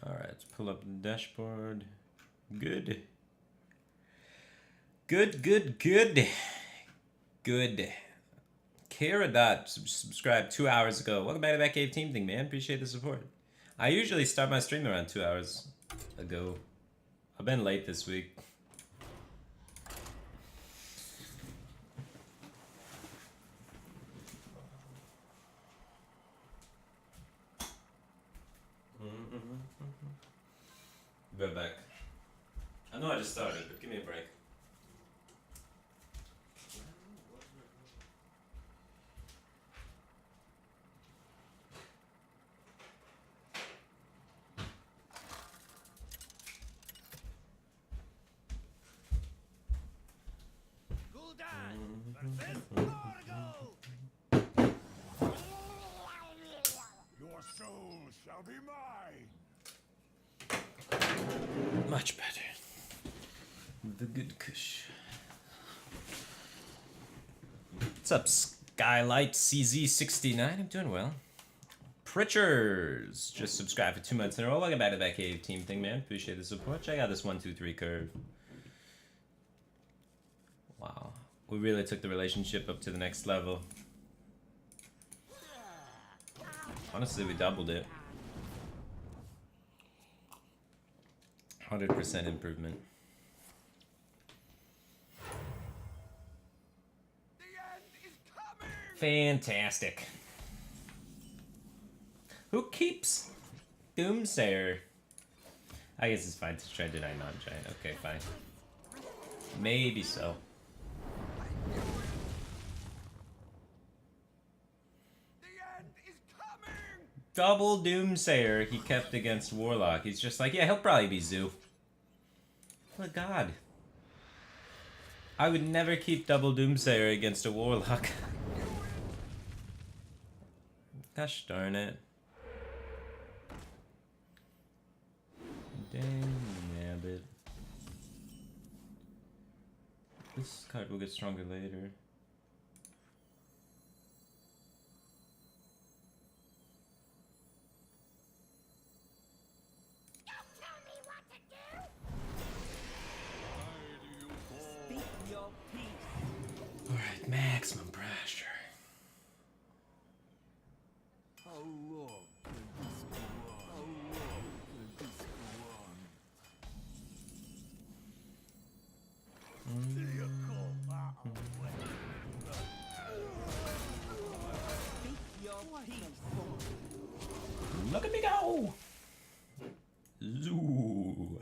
Alright, let's pull up the dashboard. Good. Good. Kara Dot subscribed 2 hours ago. Welcome back to that Cave Team thing, man. Appreciate the support. I usually start my stream around 2 hours ago. I've been late this week. Be right back. I know I just started, but give me a break. Your soul shall be mine. Much better. The good kush. What's up, Skylight CZ69? I'm doing well. Pritchers just subscribed for 2 months in a row. Welcome back to that Cave Team thing, man. Appreciate the support. Check out this 1, 2, 3 curve. Wow. We really took the relationship up to the next level. Honestly, we doubled it. 100% improvement. Fantastic. Who keeps Doomsayer? I guess it's fine to try to deny non-giant. Okay, fine. Maybe so. Double Doomsayer he kept against Warlock. He's just like, yeah, he'll probably be Zoo. Oh god. I would never keep double Doomsayer against a Warlock. Gosh darn it. Dang nabbit. This card will get stronger later. Alright, maximum pressure. Look at me go! Zoo.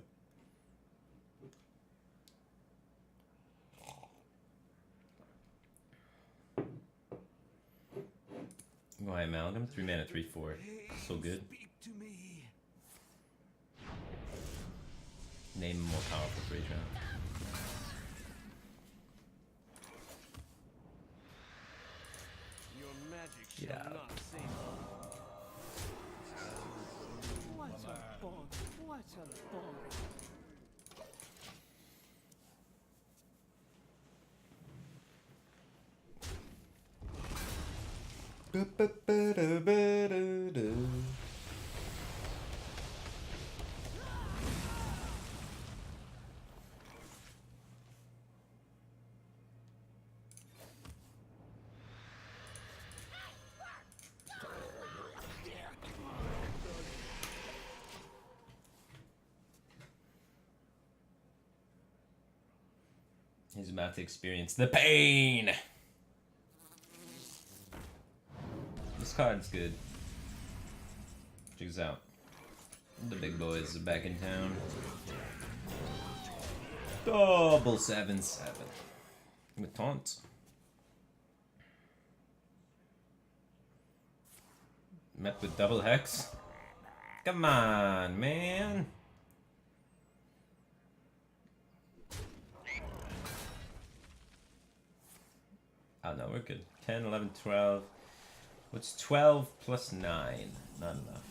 Go ahead, Amalgam. 3 mana, 3/4. So good. Name more powerful for each round. Get out. What a bog! What a bog! He's about to experience the pain! This card's good. Check this out. The big boys are back in town. Double 7/7. With taunts. Met with double hex. Come on, man. Oh no, we're good. 10, 11, 12. What's 12 plus 9? Not enough.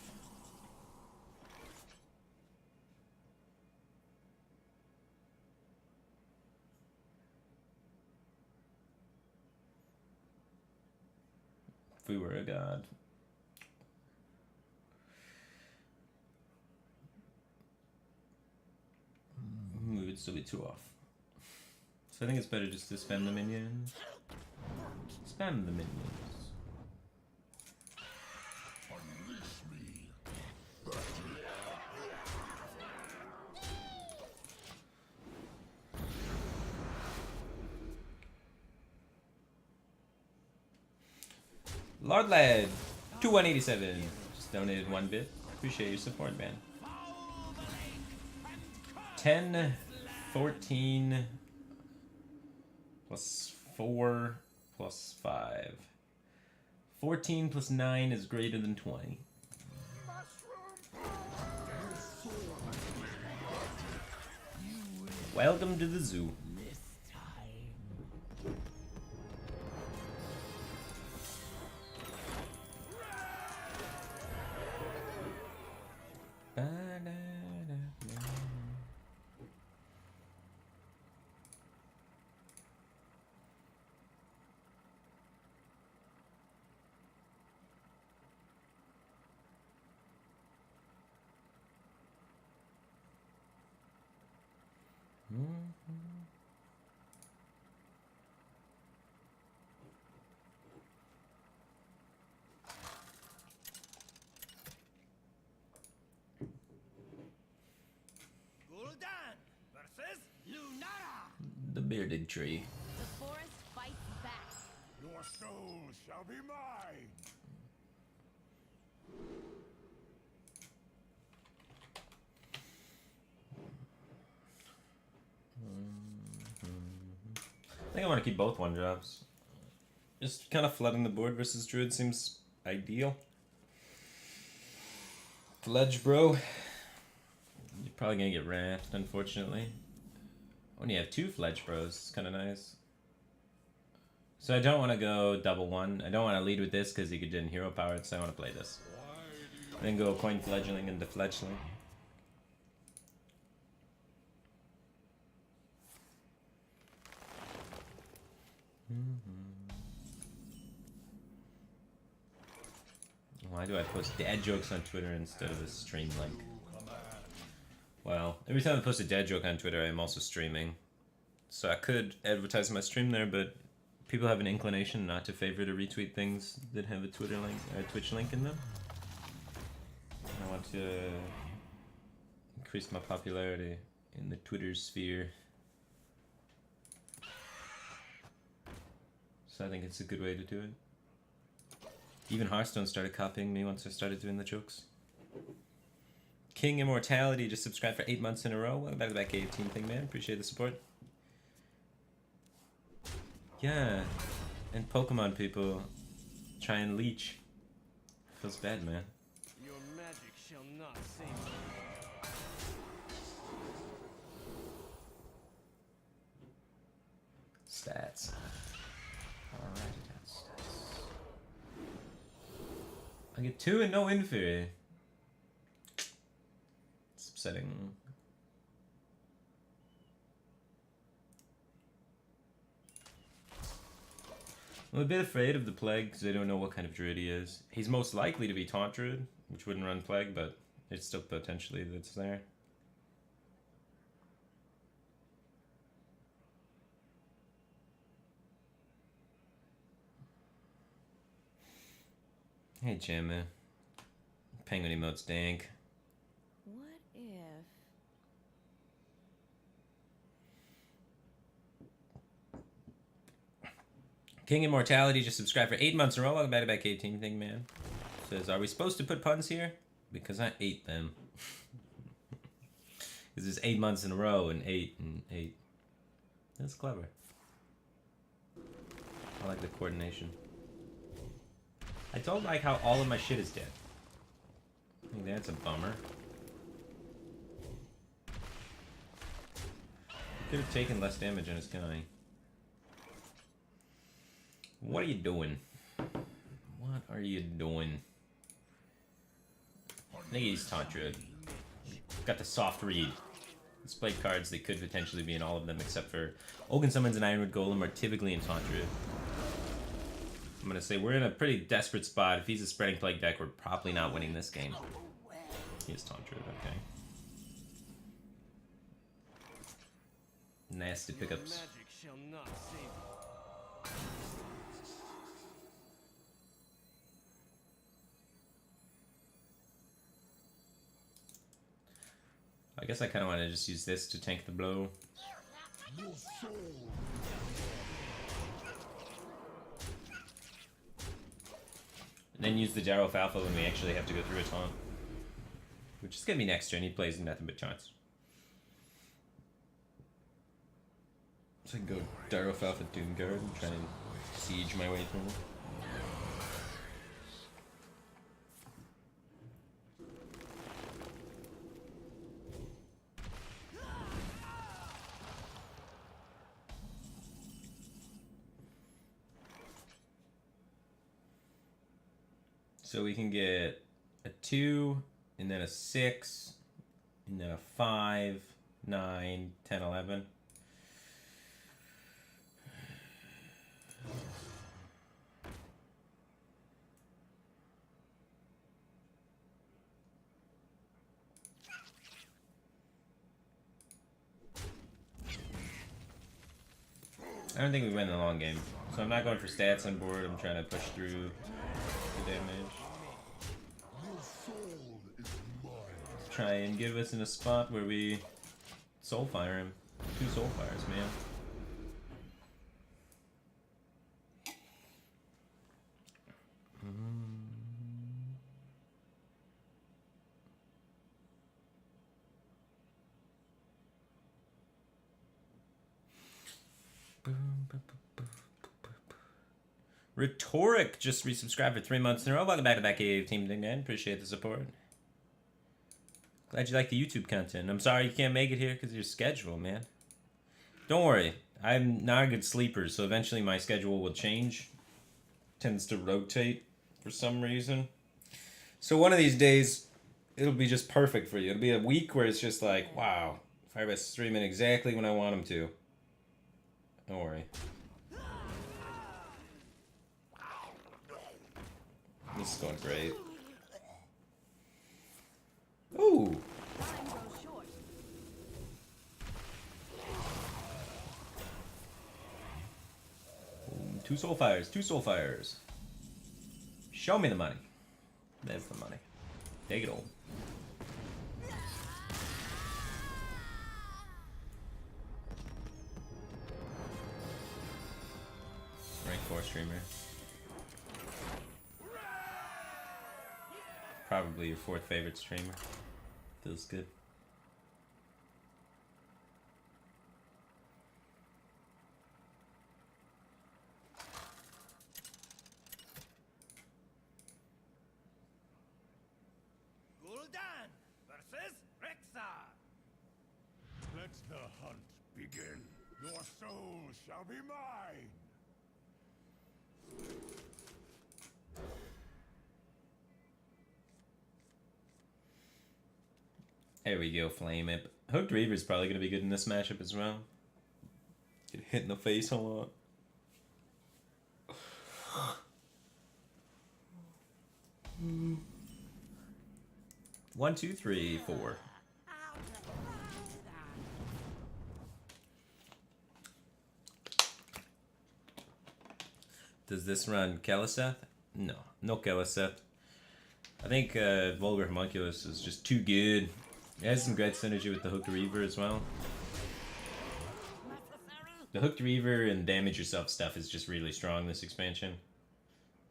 if we were a god. We would still be 2 off. So I think it's better just to spam the minions. Spam the minions. Lord Lad, 2187. Just donated 1 bit. Appreciate your support, man. 10, 14, plus 4, plus 5. 14 plus 9 is greater than 20. Welcome to the zoo. The bearded tree. The forest fights back. Your soul shall be mine. I think I want to keep both 1-drops. Just kind of flooding the board versus Druid seems ideal. Fledge, bro. You're probably gonna get wrathed, unfortunately. When you have 2 Fledge Bros, it's kind of nice. So I don't want to go double 1. I don't want to lead with this because he could do hero power, so I want to play this. And then go coin fledgling into fledgling. Why do I post dad jokes on Twitter instead of a stream link? Well, every time I post a dad joke on Twitter, I'm also streaming. So I could advertise my stream there, but people have an inclination not to favorite or retweet things that have a Twitter link or a Twitch link in them. I want to increase my popularity in the Twitter sphere. So I think it's a good way to do it. Even Hearthstone started copying me once I started doing the jokes. King Immortality just subscribed for 8 months in a row. Welcome back to that cave team thing, man. Appreciate the support. Yeah, and Pokemon people try and leech. Feels bad, man. Your magic shall not save me. Stats. Alright, stats. I get 2 and no inferior. It's upsetting. I'm a bit afraid of the Plague because I don't know what kind of druid he is. He's most likely to be Taunt Druid, which wouldn't run Plague, but it's still potentially that's there. Hey, Jamma. Penguin emote's dank. What if... King Immortality just subscribed for 8 months in a row. Welcome back to Back 18 thing, man. Says, are we supposed to put puns here? Because I ate them. Because it's 8 months in a row and 8 and 8. That's clever. I like the coordination. I don't like how all of my shit is dead. I think that's a bummer. Could have taken less damage on his guy. What are you doing? What are you doing? I think he's Taunt Druid. Got the soft read. Display cards that could potentially be in all of them except for Ogun Summons and Ironwood Golem are typically in Taunt Druid. I'm gonna say we're in a pretty desperate spot. If he's a Spreading Plague deck, we're probably not winning this game. He has Taunt Druid, okay. Nasty pickups. Magic shall not save you. I guess I kind of want to just use this to tank the blow. Your soul. And then use the Gyro Alpha when we actually have to go through a taunt. Which is going to be next turn. He plays nothing but taunts. So I can go Gyro Alpha Doomguard and try and siege my way through. So we can get a 2, and then a 6, and then a 5, 9, 10, 11. I don't think we win the long game. So I'm not going for stats on board, I'm trying to push through the damage. Try and give us in a spot where we Soulfire him. 2 Soulfires, man. Rhetoric just resubscribed for 3 months in a row. Welcome back to Back Cave Team Ding Man. Appreciate the support. Glad you like the YouTube content. I'm sorry you can't make it here because of your schedule, man. Don't worry. I'm not a good sleeper, so eventually my schedule will change. Tends to rotate for some reason. So one of these days, it'll be just perfect for you. It'll be a week where it's just like, wow, Firebat's streaming exactly when I want him to. Don't worry. This is going great. Ooh. Time goes short. 2 Soulfires, 2 Soulfires. Show me the money. There's the money. Take it all. Rank 4 streamer. Probably your 4th favorite streamer. Feels good. Gul'dan versus Rexxar. Let the hunt begin. Your soul shall be mine. There we go, Flame Imp. Hooked Reaver's probably going to be good in this matchup as well. Get hit in the face a lot. 1, 2, 3, 4. Does this run Keleseth? No, no Keleseth. I think Vulgar Homunculus is just too good. It has some great synergy with the Hooked Reaver as well. The Hooked Reaver and Damage Yourself stuff is just really strong this expansion.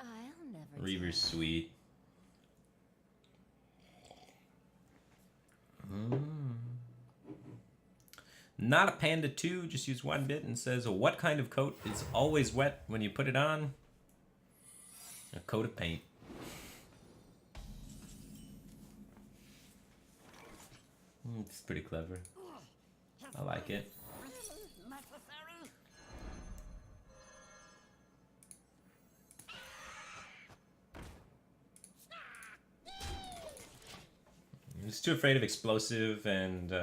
I'll never Reaver's sweet. Not a Panda 2, just use 1 bit and says, what kind of coat is always wet when you put it on? A coat of paint. It's pretty clever. I like it. He's too afraid of Explosive and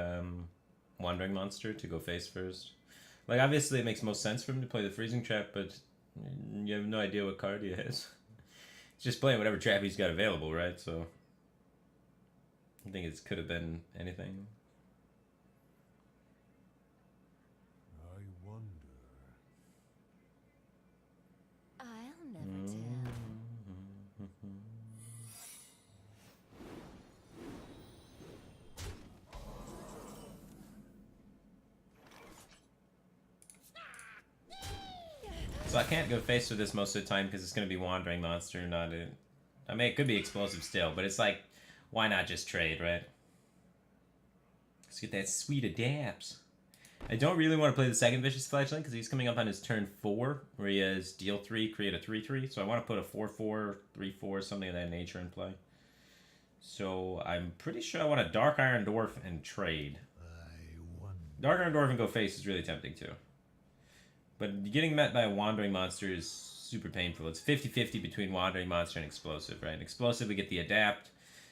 Wandering Monster to go face first. Like, obviously it makes most sense for him to play the Freezing Trap, but You have no idea what card he has. He's just playing whatever trap he's got available, right? So I think it could have been anything. I wonder. I'll never tell. So I can't go face with this most of the time because it's going to be Wandering Monster, not it. I mean, it could be explosive still, but it's like, why not just trade, right? Let's get that sweet adapts. I don't really want to play the second Vicious Fledgling because he's coming up on his turn 4, where he has deal 3, create a 3/3. So I want to put a 4/4, 3/4, something of that nature in play. So I'm pretty sure I want a Dark Iron Dwarf and trade. I wonder. Dark Iron Dwarf and go face is really tempting too. But getting met by a Wandering Monster is super painful. It's 50-50 between Wandering Monster and Explosive, right? Explosive, we get the Adapt,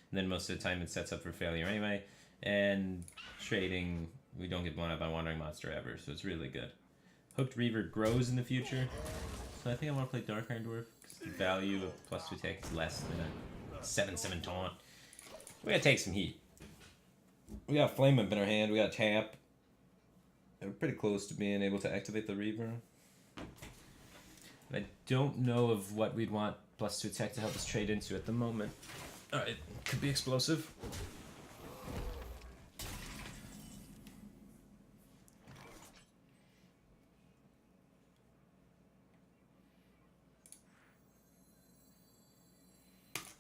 and then most of the time it sets up for failure anyway. And trading, we don't get blown up by Wandering Monster ever, so it's really good. Hooked Reaver grows in the future, so I think I want to play Dark Iron Dwarf, because the value of +2 attack is less than a 7/7 taunt. We gotta take some heat. We got Flame Whip in our hand, we got Tap. We're pretty close to being able to activate the Reaver. I don't know of what we'd want +2 attack to help us trade into at the moment. It could be explosive.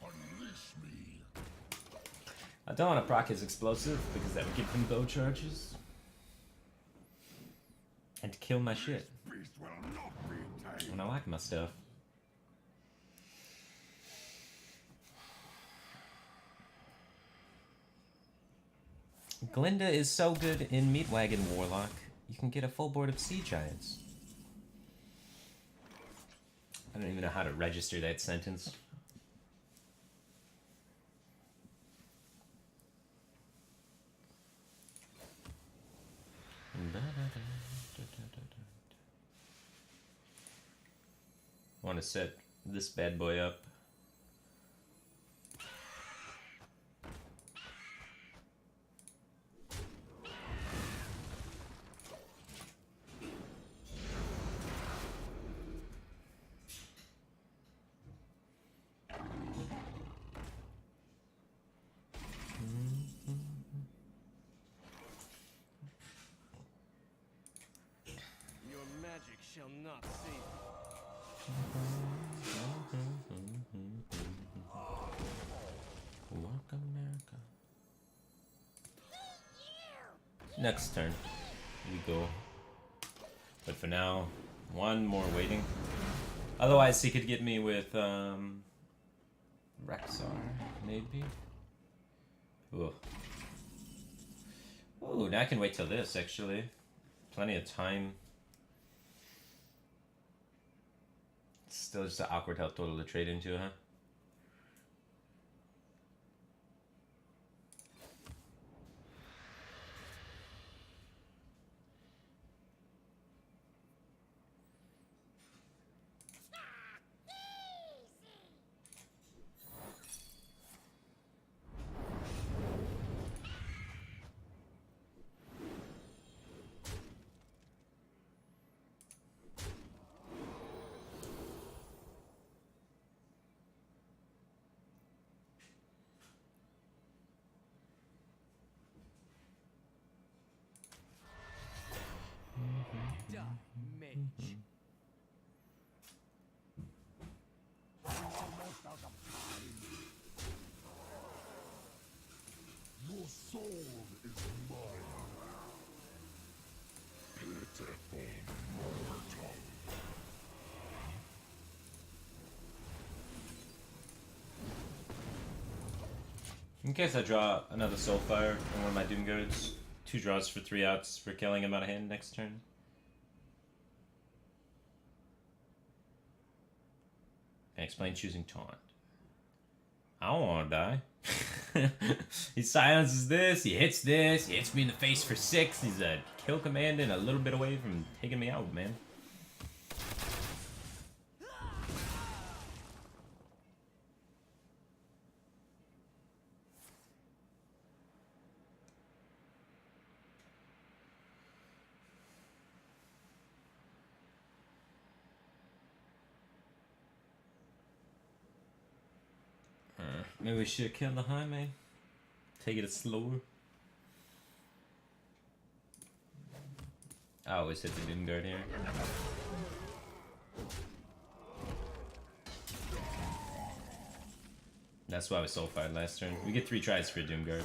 Unleash me. I don't want to proc his explosive because that would give him bow charges. And kill my shit. Beast will not be tamed. And I like my stuff. Glinda is so good in Meat Wagon Warlock, you can get a full board of Sea Giants. I don't even know how to register that sentence. I want to set this bad boy up. Your magic shall not save you. Walk America. Next turn, we go. But for now, one more waiting. Otherwise, he could get me with Rexar, maybe. Ooh. Ooh, now I can wait till this. Actually, plenty of time. Still just an awkward health total to trade into, huh? Die, mage. Almost out of time. Your soul is mine. Pitiful mortal. In case I draw another Soulfire on one of my Doom Guards, 2 draws for 3 outs for killing him out of hand next turn. And explain choosing Taunt. I don't want to die. He silences this, he hits me in the face for 6. He's a kill command and a little bit away from taking me out, man. Maybe we should kill the high man. Take it slower. I always hit the Doom Guard here. That's why we soul fired last turn. We get 3 tries for a Doom Guard.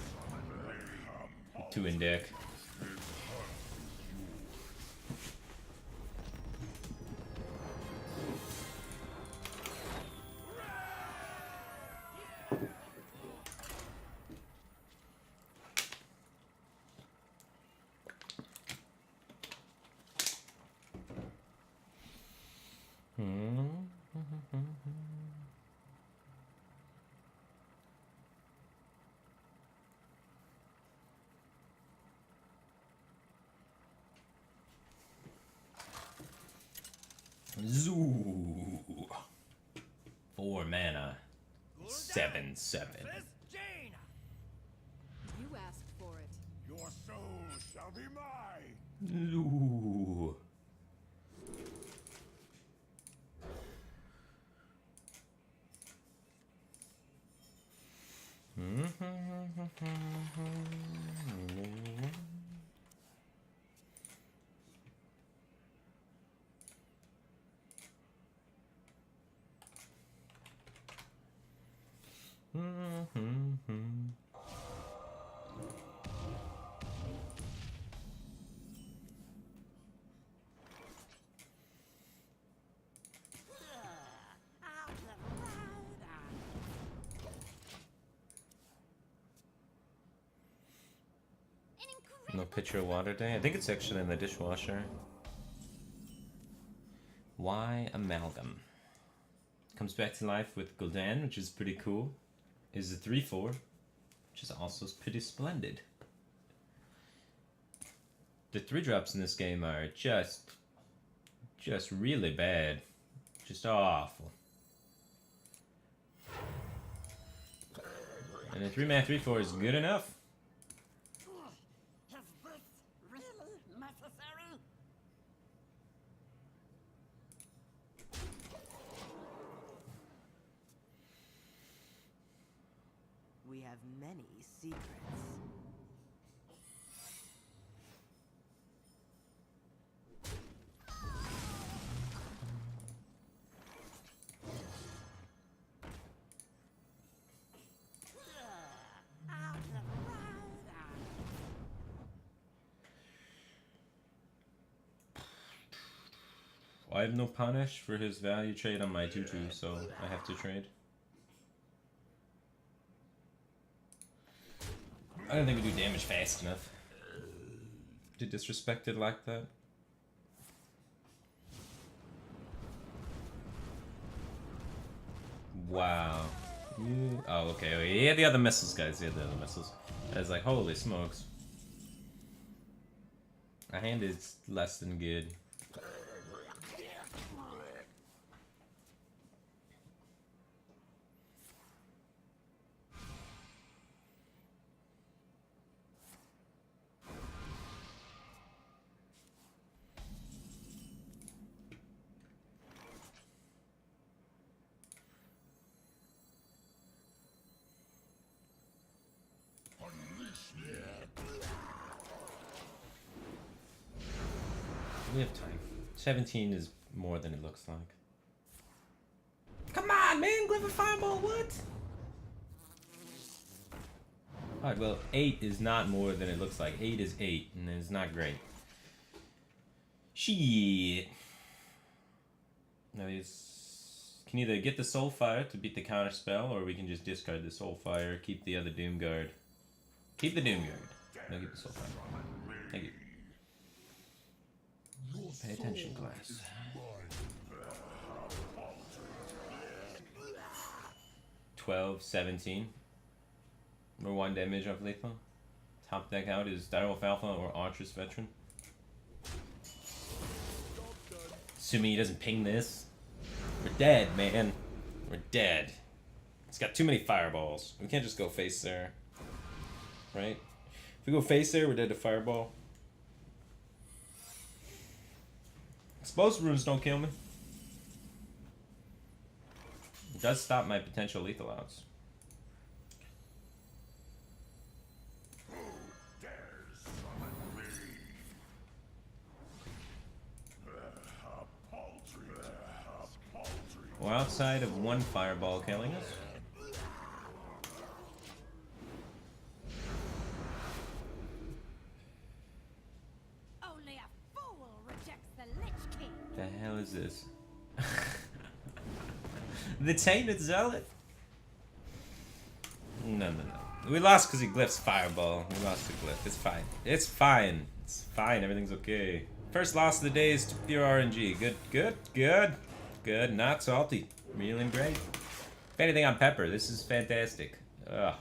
2 in deck. Zoo. 4 mana. 7/7. You asked for it. Your soul shall be mine. Zoo. No pitcher of water day? I think it's actually in the dishwasher. Why Amalgam? Comes back to life with Gul'dan, which is pretty cool. Is a 3/4, which is also pretty splendid. The 3-drops in this game are just really bad. Just awful. And a 3-mana 3/4 is good enough. We have many secrets. I have no punish for his value trade on my 2/2, so I have to trade. I don't think we do damage fast enough to disrespect it like that. Wow. Yeah. Oh, okay. Oh, he had the other missiles, guys. He had the other missiles. I was like, holy smokes. My hand is less than good. We have time. 17 is more than it looks like. Come on, man! Glyph Fireball, what? Alright, well, 8 is not more than it looks like. 8 is 8, and it's not great. Shit. Now we can either get the Soulfire to beat the counter spell, or we can just discard the Soulfire, keep the other Doom Guard. Keep the Doom Guard. No, keep the Soulfire. Thank you. Pay attention, class. 12, 17. Or 1 damage off lethal. Top deck out is Direwolf Alpha or Archer's Veteran. Assuming he doesn't ping this. We're dead, man. We're dead. It's got too many fireballs. We can't just go face there. Right? If we go face there, we're dead to fireball. Exposed runes don't kill me. It does stop my potential lethal outs. We're outside of one fireball killing us. Only a fool rejects the Lich King. The hell is this? The Tainted Zealot? No. We lost because he glyphs fireball. We lost the glyph. It's fine. It's fine. It's fine. Everything's okay. First loss of the day is to pure RNG. Good. Not salty. Real and great. If anything, on pepper. This is fantastic. Ugh.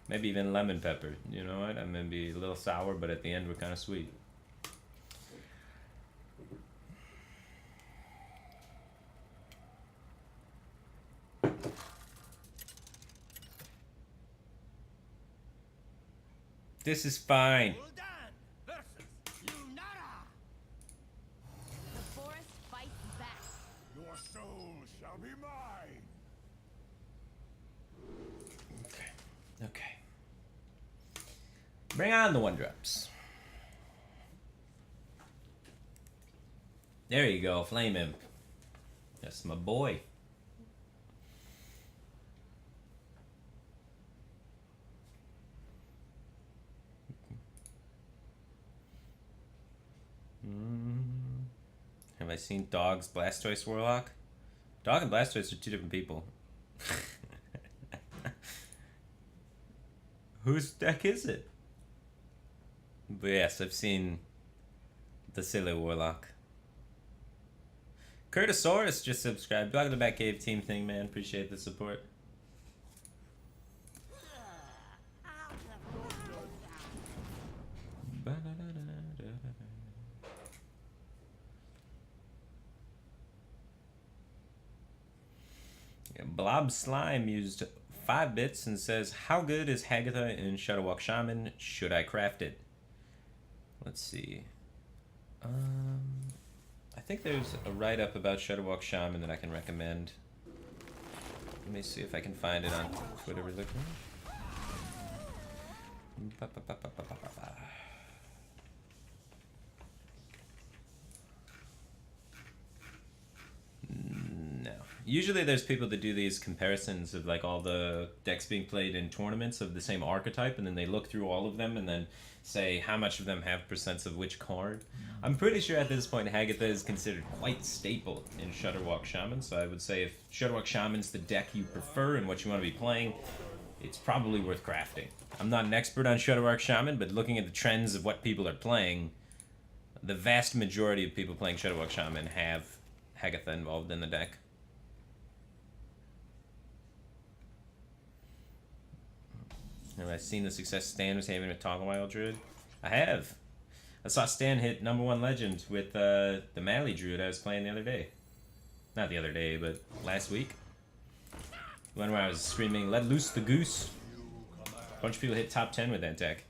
Maybe even lemon pepper. You know what? I'm gonna be a little sour, but at the end we're kind of sweet. This is fine. The forest fights back. Your soul shall be mine. Okay. Bring on the 1-drops. There you go, Flame Imp. That's my boy. Have I seen Dog's Blastoise Warlock? Dog and Blastoise are two different people. Whose deck is it? But yes, I've seen the silly Warlock. Curtosaurus just subscribed. Welcome to the Batcave team thing, man. Appreciate the support. Blob Slime used 5 bits and says, how good is Hagatha in Shadowwalk Shaman? Should I craft it? Let's see. I think there's a write-up about Shadowwalk Shaman that I can recommend. Let me see if I can find it on Twitter really quick. No. Usually there's people that do these comparisons of like all the decks being played in tournaments of the same archetype, and then they look through all of them and then say how much of them have percents of which card. I'm pretty sure at this point Hagatha is considered quite staple in Shudderwalk Shaman, so I would say if Shudderwalk Shaman's the deck you prefer and what you want to be playing, it's probably worth crafting. I'm not an expert on Shudderwalk Shaman, but looking at the trends of what people are playing, the vast majority of people playing Shudderwalk Shaman have Hagatha involved in the deck. Have I seen the success Stan was having with Toggle Wild Druid? I have. I saw Stan hit #1 legend with the Mally Druid I was playing the other day. Not the other day, but last week. When I was screaming, "Let loose the goose." A bunch of people hit top 10 with that deck.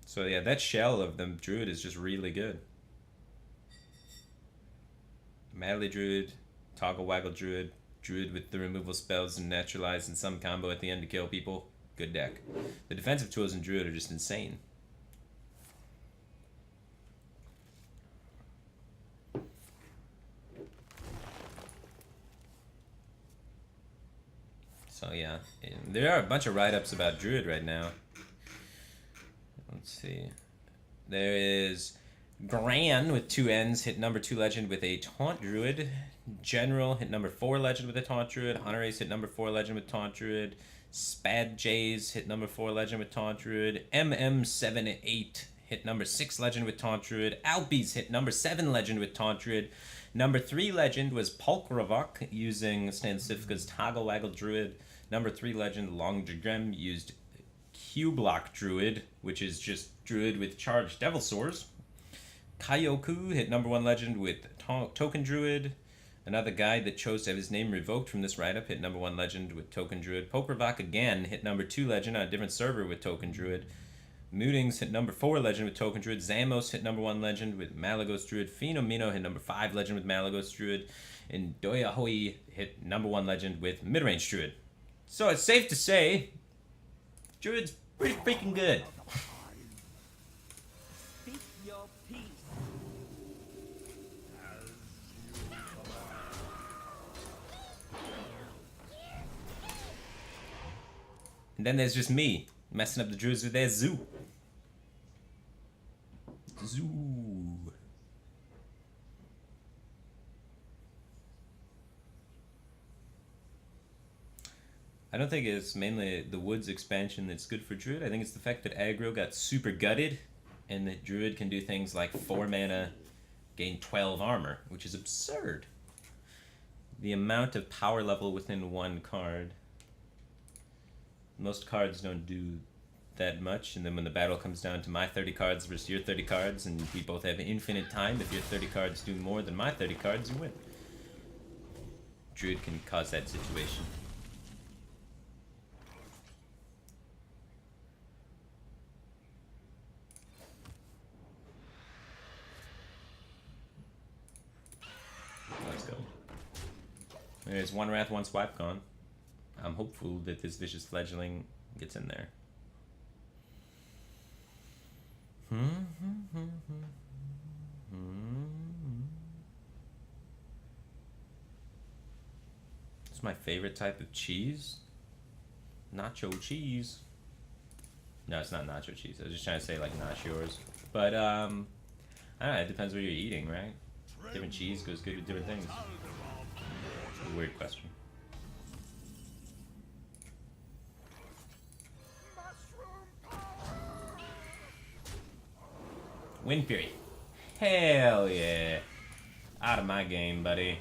So yeah, that shell of the Druid is just really good. Mally Druid, Toggle Waggle Druid, Druid with the removal spells and naturalize and some combo at the end to kill people. Good deck. The defensive tools in Druid are just insane. So yeah, there are a bunch of write-ups about Druid right now. Let's see. There is Gran with 2 N's, hit #2 legend with a Taunt Druid. General hit #4 legend with a Taunt Druid. Hunter Ace hit #4 legend with Taunt Druid. Spad Jays hit #4 legend with Taunt Druid. MM78 hit #6 legend with Taunt Druid. Alpies hit #7 legend with Taunt Druid. #3 legend was Pulkravok using Stan Sifka's Toggle Waggle Druid. #3 legend Long Jagrem used Q-Block Druid, which is just Druid with charged Devil Swords. Kaioku hit #1 legend with Token Druid. Another guy that chose to have his name revoked from this write-up hit #1 legend with Token Druid. Pokravok again hit #2 legend on a different server with Token Druid. Mootings hit #4 legend with Token Druid. Zamos hit #1 legend with Malagos Druid. Phenomeno hit #5 legend with Malagos Druid. And Doyahoi hit #1 legend with Midrange Druid. So it's safe to say, Druid's pretty freaking good. Speak your peace. And then there's just me, messing up the druids with their zoo. Zoo. I don't think it's mainly the woods expansion that's good for druid. I think it's the fact that aggro got super gutted, and that druid can do things like 4 mana, gain 12 armor, which is absurd. The amount of power level within one card. Most cards don't do that much, and then when the battle comes down to my 30 cards versus your 30 cards, and we both have infinite time, if your 30 cards do more than my 30 cards, you win. Druid can cause that situation. Let's go. There's one Wrath, one Swipe gone. I'm hopeful that this Vicious Fledgling gets in there. It's my favorite type of cheese. Nacho cheese. No, it's not nacho cheese. I was just trying to say like nachos. But I don't know, it depends what you're eating, right? Different cheese goes good with different things. It's a weird question. Wind Fury. Hell yeah. Out of my game, buddy.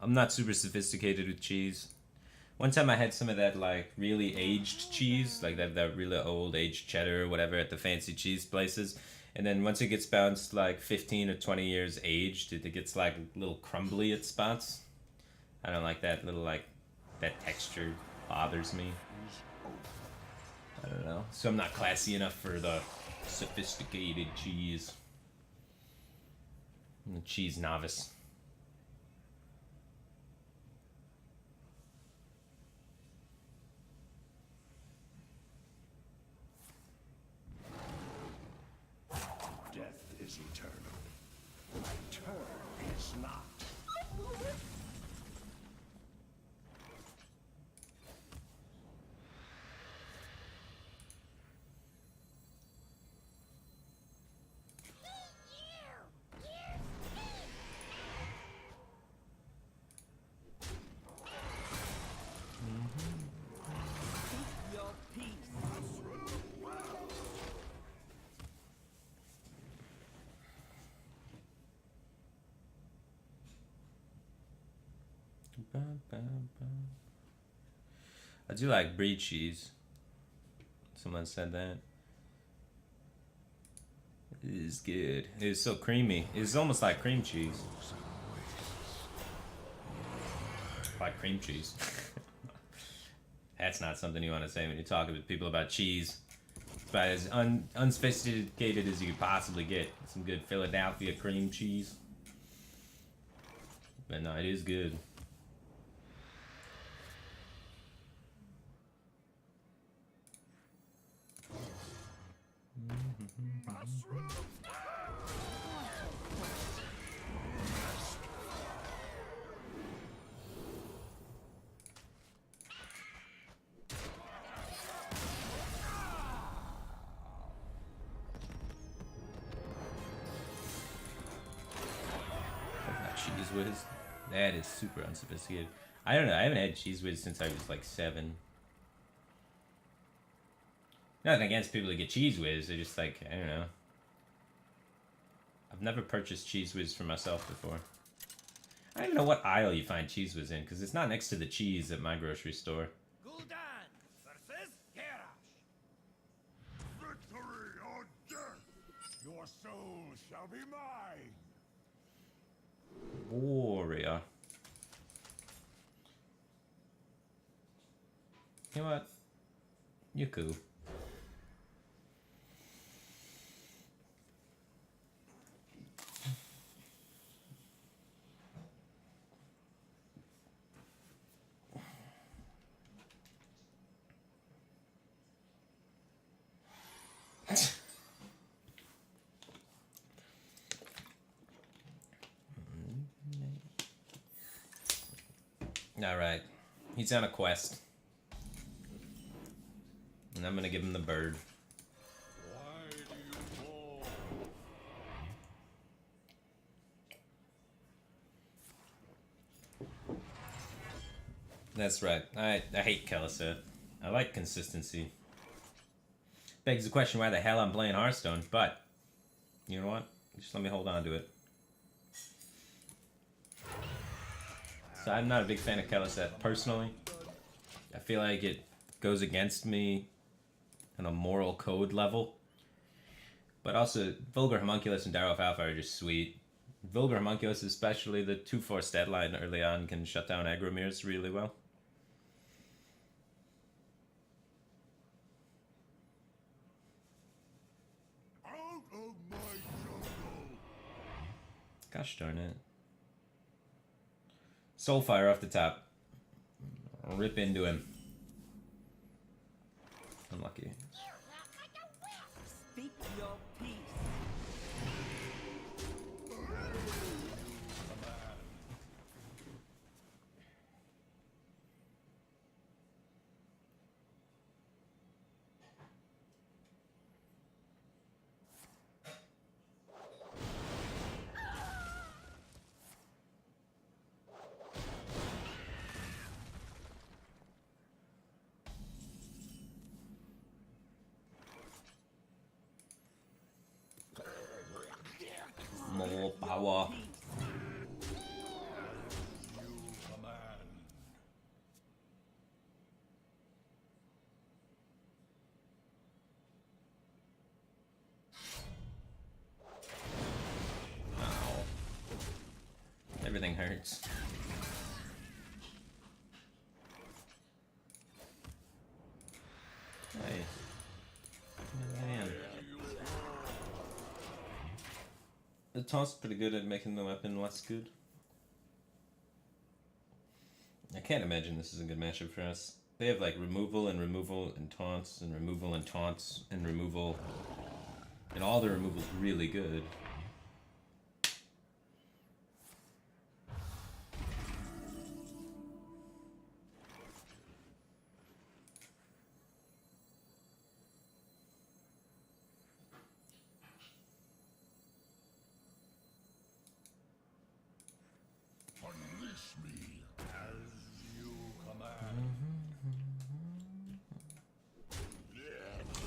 I'm not super sophisticated with cheese. One time I had some of that like really aged cheese, like that really old aged cheddar or whatever at the fancy cheese places. And then once it gets bounced like 15 or 20 years aged, it gets like a little crumbly at spots. I don't like that little like, that texture bothers me. I don't know. So I'm not classy enough for the sophisticated cheese. I'm a cheese novice. Death is eternal. My turn is not. Your peace. I do like brie cheese. Someone said that. It is good. It is so creamy. It's almost like cream cheese. Like cream cheese. That's not something you want to say when you talk with people about cheese. It's about as unsophisticated as you could possibly get. Some good Philadelphia cream cheese. But no, it is good. Cheese whiz. That is super unsophisticated. I don't know. I haven't had cheese whiz since I was like 7. Nothing against people that get cheese whiz. They're just like, I don't know. I've never purchased cheese whiz for myself before. I don't even know what aisle you find cheese whiz in, because it's not next to the cheese at my grocery store. Gul'dan versus Garrosh. Victory or death! Your soul shall be mine! Warrior. You know what? You're cool. Alright. He's on a quest. And I'm gonna give him the bird. Why do you fall? That's right. I hate Kelliset. I like consistency. Begs the question why the hell I'm playing Hearthstone, but you know what? Just let me hold on to it. So I'm not a big fan of Kelliset personally. I feel like it goes against me on a moral code level. But also, Vulgar Homunculus and Darrow of Alpha are just sweet. Vulgar Homunculus, especially the 2/4 stat line early on, can shut down aggro mirrors really well. Out of my jungle! Gosh darn it. Soulfire off the top. I'll rip into him. Unlucky. Speak your peace. More power. Ow. Everything hurts. Hey. Man. The taunt's pretty good at making the weapon less good. I can't imagine this is a good matchup for us. They have like removal and taunts and removal and taunts and removal. And all the removal's really good. Unleash me as you command.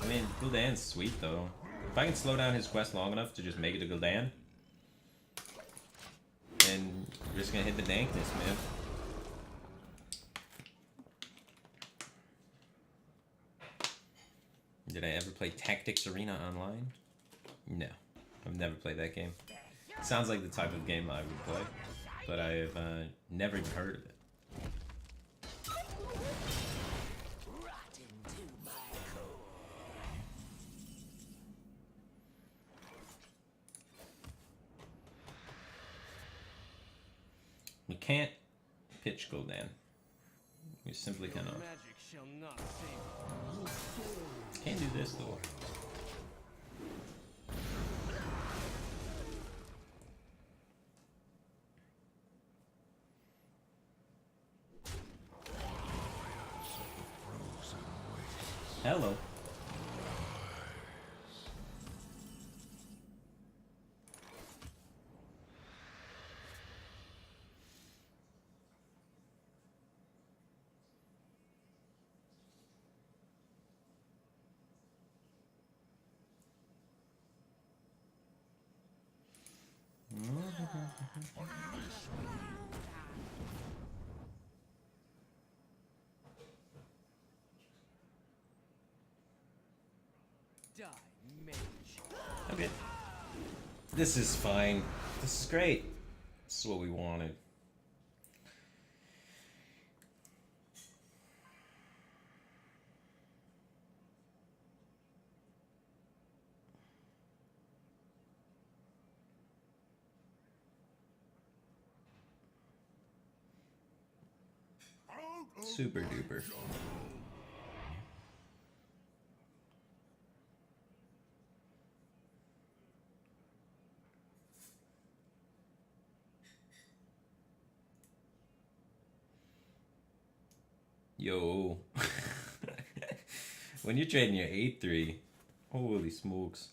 I mean, Gul'dan's sweet though. If I can slow down his quest long enough to just make it a Gul'dan, then we're just gonna hit the dankness, man. Did I ever play Tactics Arena online? No, I've never played that game. Sounds like the type of game I would play, but I have never even heard of it. We can't pitch Gul'dan. We simply cannot. Magic shall not save. Can't do this though. Hello. Die, mage. Okay. This is fine. This is great. This is what we wanted. Super duper. Yo. When you're trading your 8-3, holy smokes.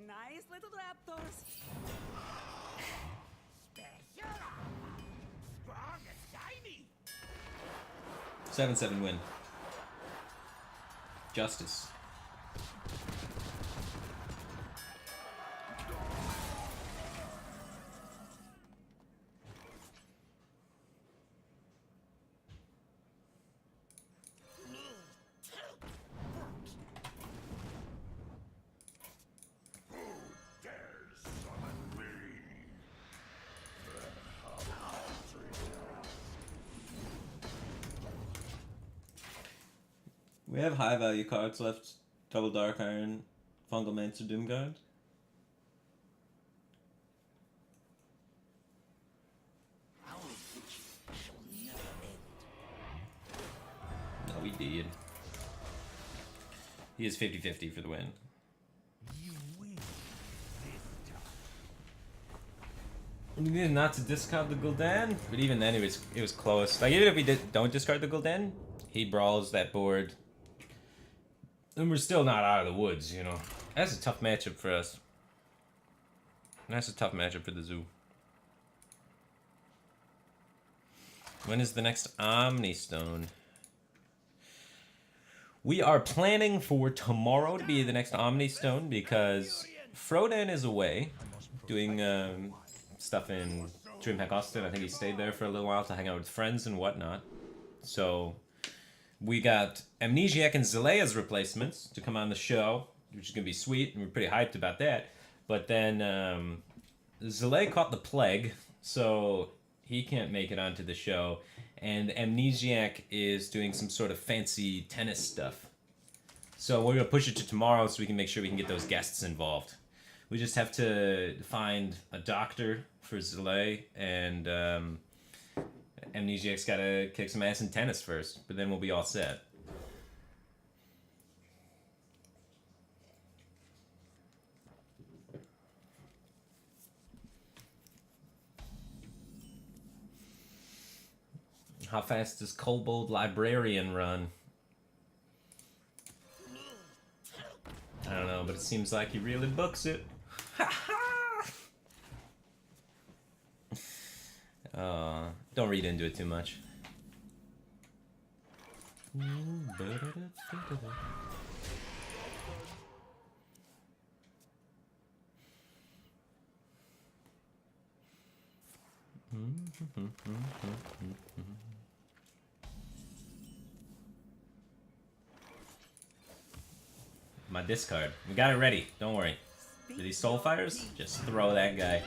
Nice little raptors. Special. Strong and shiny. 7-7 win. Justice. We have high value cards left. Double Dark Iron, Fungal Mancer, Doomguard. No, we did. He is 50-50 for the win. You win this time. We needed not to discard the Gul'dan, but even then it was close. Like even if we don't discard the Gul'dan, he brawls that board. And we're still not out of the woods, you know. That's a tough matchup for us. That's a tough matchup for the zoo. When is the next Omni Stone? We are planning for tomorrow to be the next Omni Stone because Frodan is away doing stuff in DreamHack Austin. I think he stayed there for a little while to hang out with friends and whatnot. So we got Amnesiac and Zilea as replacements to come on the show, which is going to be sweet, and we're pretty hyped about that. But then Zilea caught the plague, so he can't make it onto the show. And Amnesiac is doing some sort of fancy tennis stuff. So we're going to push it to tomorrow so we can make sure we can get those guests involved. We just have to find a doctor for Zilea, and Amnesiac's got to kick some ass in tennis first, but then we'll be all set. How fast does Kobold Librarian run? I don't know, but it seems like he really books it. Don't read into it too much. My discard. We got it ready. Don't worry. For these soul fires, just throw that guy.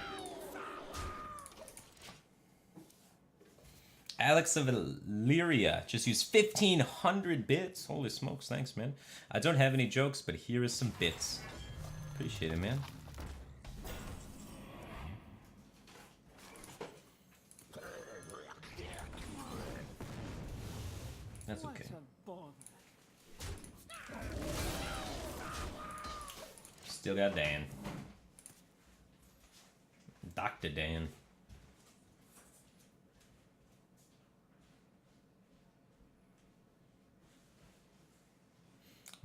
Alex of Illyria just used 1,500 bits. Holy smokes, thanks, man. I don't have any jokes, but here is some bits. Appreciate it, man. That's okay. Still got Dan. Dr. Dan.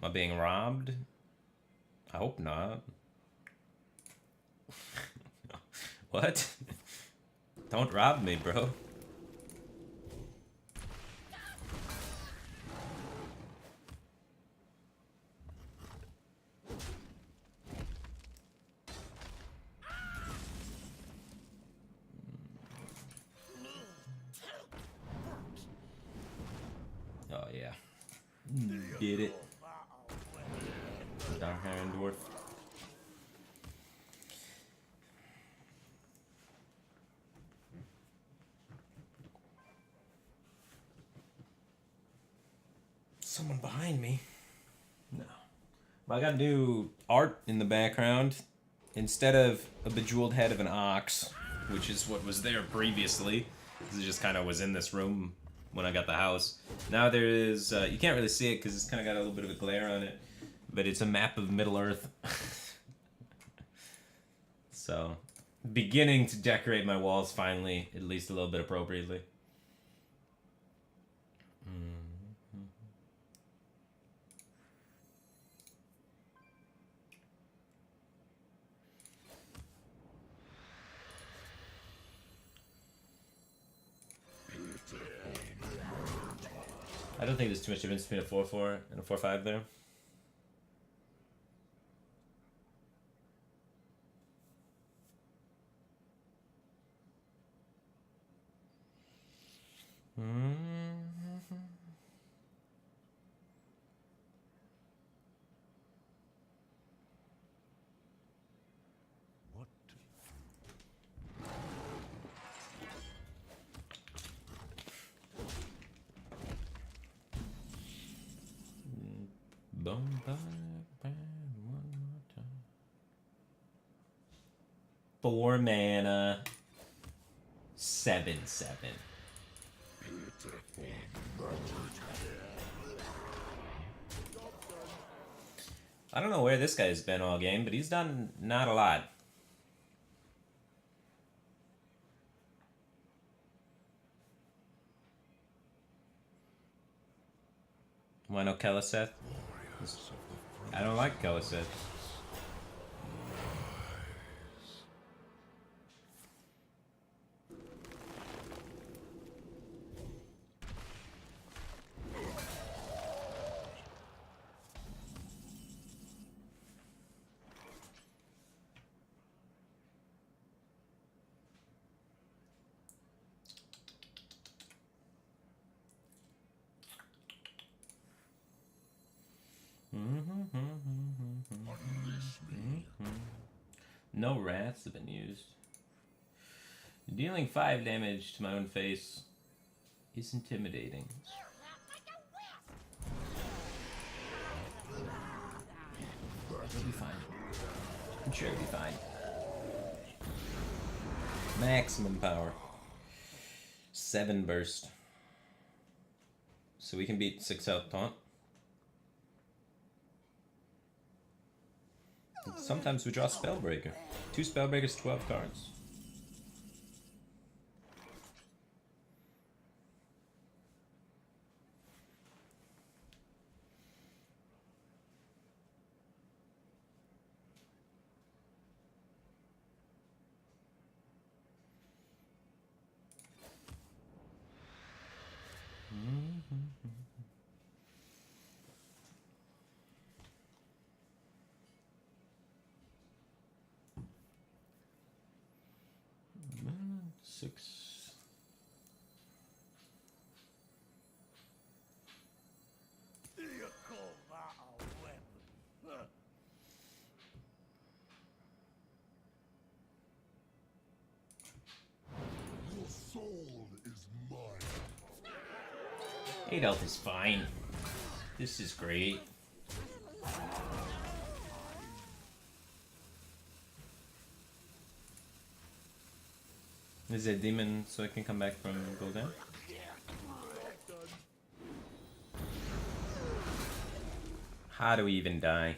Am I being robbed? I hope not. What? Don't rob me, bro. Oh yeah. Did it. Dark Iron Dwarf. Someone behind me. No. But I got new art in the background. Instead of a bejeweled head of an ox, which is what was there previously, because it just kind of was in this room when I got the house. Now there is, you can't really see it because it's kind of got a little bit of a glare on it, but it's a map of Middle-earth. So, beginning to decorate my walls finally, at least a little bit appropriately. I don't think there's too much difference between a 4-4 and a 4-5 there. What? Boom, bam, bam, one more time. 4 mana. 7/7. I don't know where this guy's been all game, but he's done not a lot. Why no Keleseth? I don't like Keleseth. No wraths have been used. Dealing 5 damage to my own face is intimidating. It'll be fine. I'm sure it'll be fine. Maximum power. 7 burst. So we can beat 6 health taunt. Sometimes we draw Spellbreaker. 2 Spellbreakers, 12 cards. Six. You call that a weapon? Huh? Your soul is mine. 8 health is fine. This is great. Is it a demon so I can come back from Golden? How do we even die?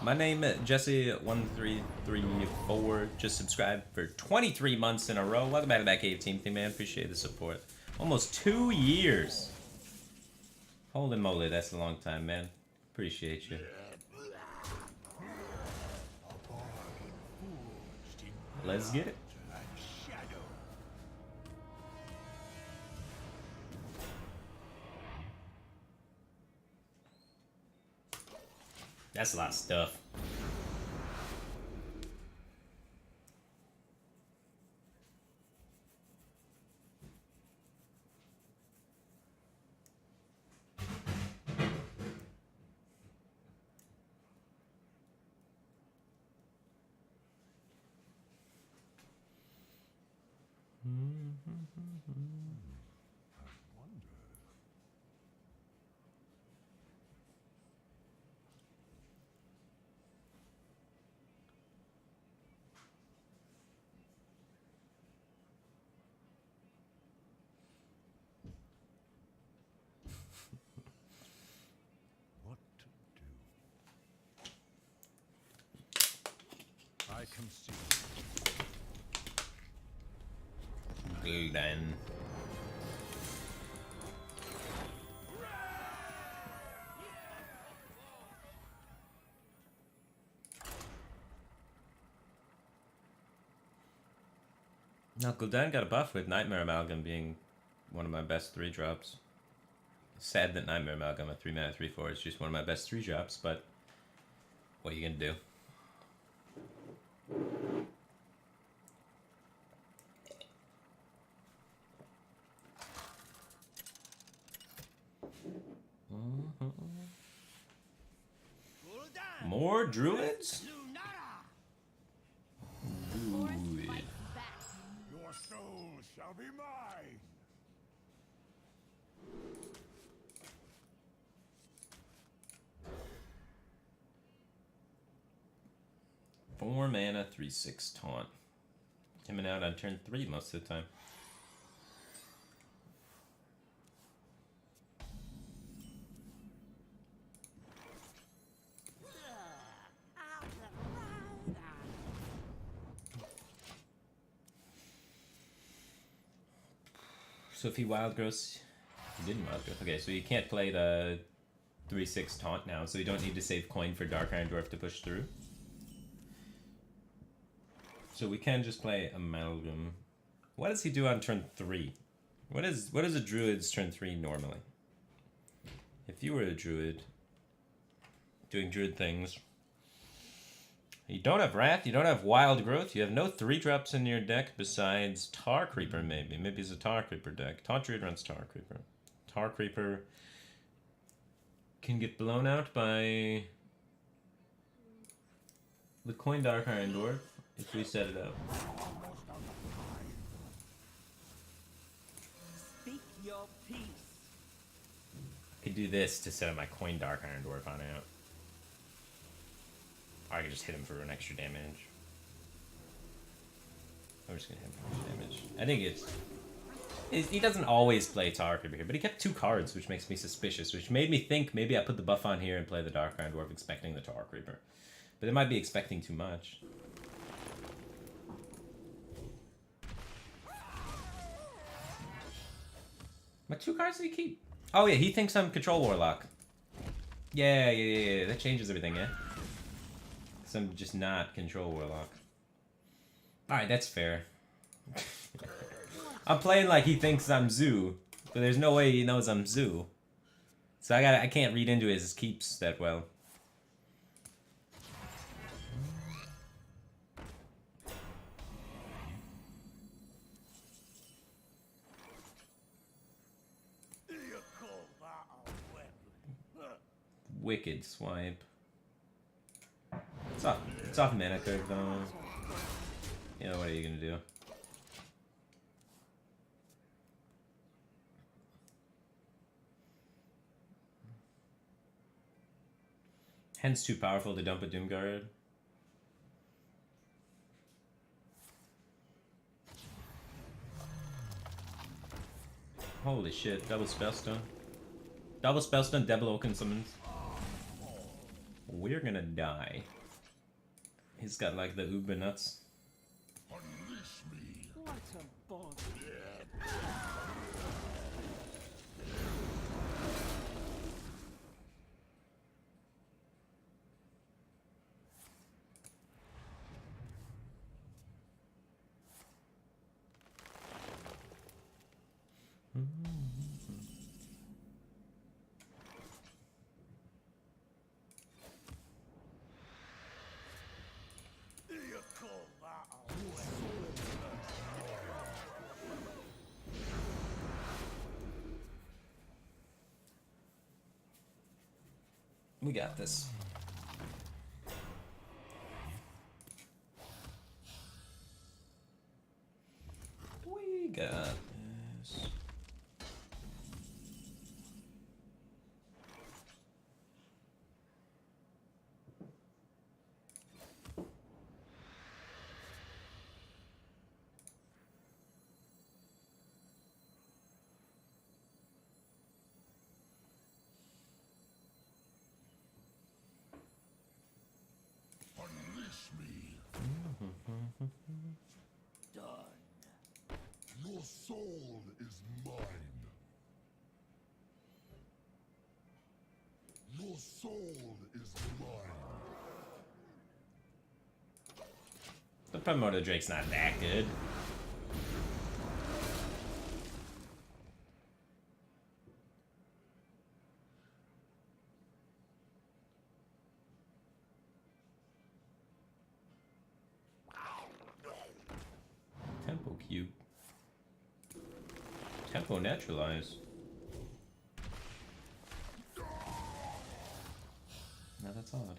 My name is Jesse1334. Just subscribed for 23 months in a row. Welcome back to that cave team thing, man. Appreciate the support. Almost 2 years. Holy moly, that's a long time, man. Appreciate you. Let's get it. And shadow. That's a lot of stuff. What to do? I can see. Then. Now Gul'dan got a buff with Nightmare Amalgam being one of my best 3-drops. Sad that Nightmare Amalgam, a 3-mana 3/4, is just one of my best 3-drops, but what are you gonna do? More druids? Druid. Your soul shall be mine. 4 mana, 3/6 taunt. Coming out on turn 3 most of the time. So if he wild growths, he didn't wild growth. Okay, so you can't play the 3/6 taunt now, so you don't need to save coin for Dark Iron Dwarf to push through. So we can just play Amalgam. What does he do on turn 3? What is a druid's turn 3 normally? If you were a druid doing druid things, you don't have Wrath, you don't have Wild Growth, you have no 3-drops in your deck besides Tar Creeper maybe. Maybe it's a Tar Creeper deck. Taunt Druid runs Tar Creeper. Tar Creeper can get blown out by the coin Dark Iron Dwarf if we set it up. Speak your peace. I could do this to set up my coin Dark Iron Dwarf on out. Or I could just hit him for an extra damage. I'm just gonna hit him for extra damage. I think he doesn't always play Tar Creeper here, but he kept 2 cards, which makes me suspicious, which made me think maybe I put the buff on here and play the Dark Iron Dwarf expecting the Tar Creeper. But it might be expecting too much. What 2 cards did he keep? Oh yeah, he thinks I'm Control Warlock. Yeah, that changes everything, yeah? Because I'm just not Control Warlock. Alright, that's fair. I'm playing like he thinks I'm Zoo, but there's no way he knows I'm Zoo. So I can't read into his keeps that well. You call that a weapon? Wicked swipe. It's off mana curve though. You know, what are you gonna do? Hand's too powerful to dump a Doomguard. Holy shit, double Spellstone. Double Spellstone, double Oaken Summons. We're gonna die. He's got like the Uber nuts. Unleash me. What a bond. We got this. We got this. Unleash me. Done. Your soul is mine. Your soul is mine. The promoter Drake's not that good. Tempo cube. Tempo naturalize. Now that's odd.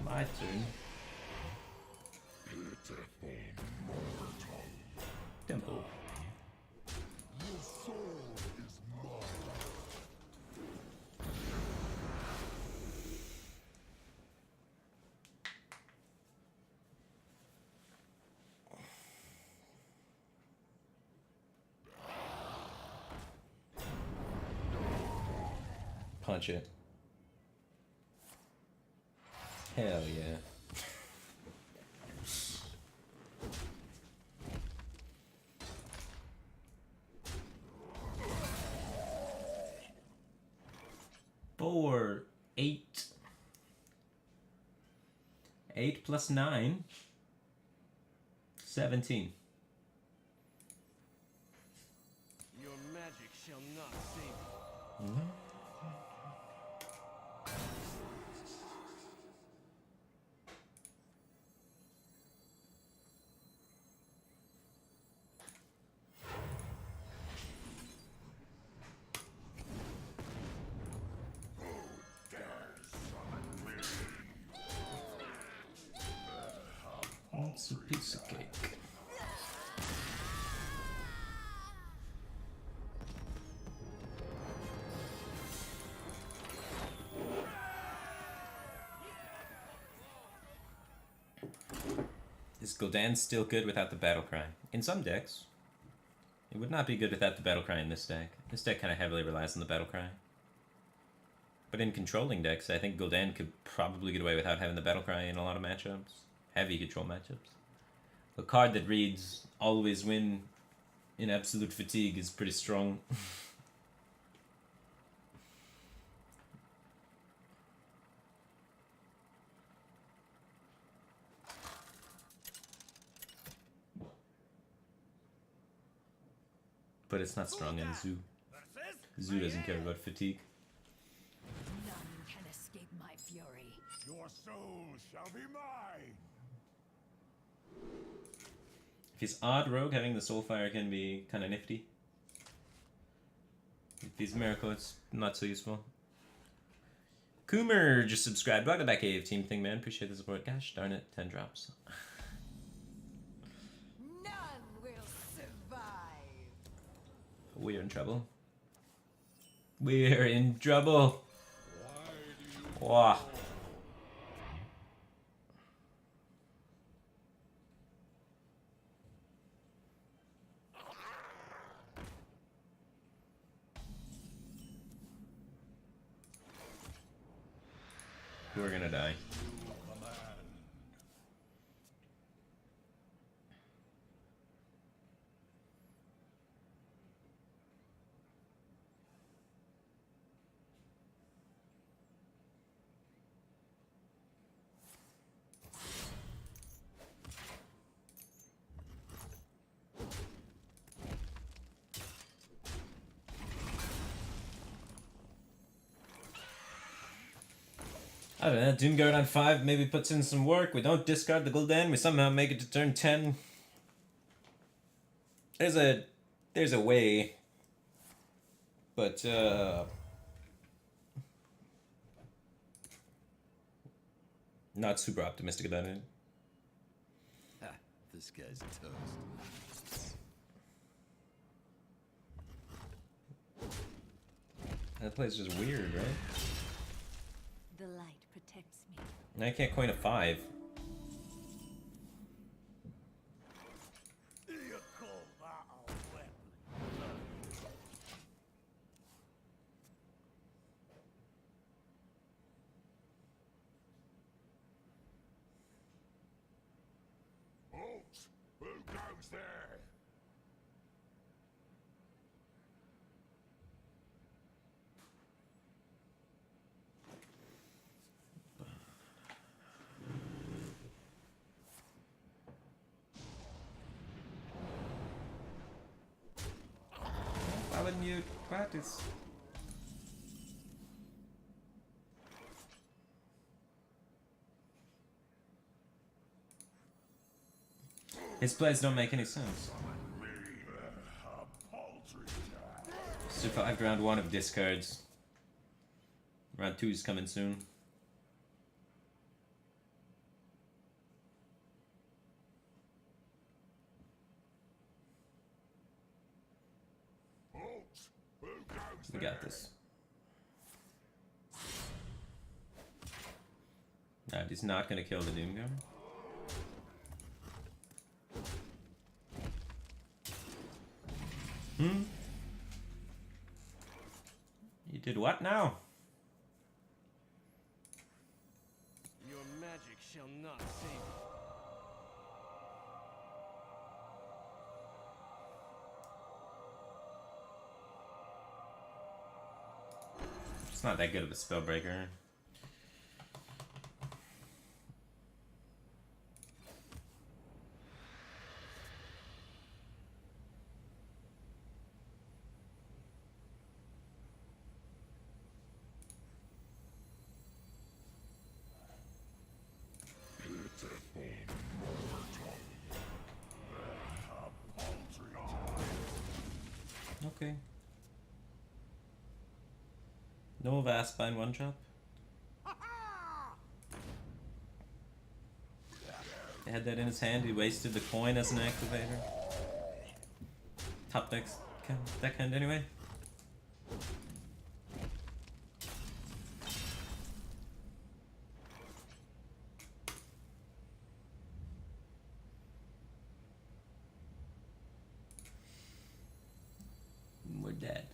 My turn. Tempo. Your soul is mine. Punch it. Hell yeah. Four, 8. 8 plus 9. 17. Your magic shall not save you. It's a piece of cake. Is Gul'dan's still good without the battle cry? In some decks. It would not be good without the battle cry in this deck. This deck kind of heavily relies on the battle cry. But in controlling decks, I think Gul'dan could probably get away without having the battle cry in a lot of matchups. Heavy control matchups. A card that reads always win in absolute fatigue is pretty strong. But it's not strong in Zoo. Zoo doesn't care about fatigue. None can escape my fury. Your soul shall be mine. If he's odd rogue, having the Soulfire can be kind of nifty. If he's Miracle, it's not so useful. Coomer just subscribed. Welcome back, AF Team Thing, man. Appreciate the support. Gosh darn it, 10 drops. None will survive. We're in trouble. We're in trouble. Wow. We're gonna die. I don't know, Doomguard on 5 maybe puts in some work. We don't discard the Gul'dan. We somehow make it to turn 10. There's a way. But, not super optimistic about it. Ha, this guy's toast. That place is just weird, right? The light protects me. And I can't coin a 5. You call that a weapon? Halt! Who goes there? Why wouldn't you practice? His plays don't make any sense. Survived round 1 of discards. Round 2 is coming soon. We got this. Alright, he's not gonna kill the Doomguard. You did what now? Your magic shall not save you. It's not that good of a spellbreaker. Okay. No Vaspine one chop. He had that in his hand. He wasted the coin as an activator. Top deck hand anyway. We're dead.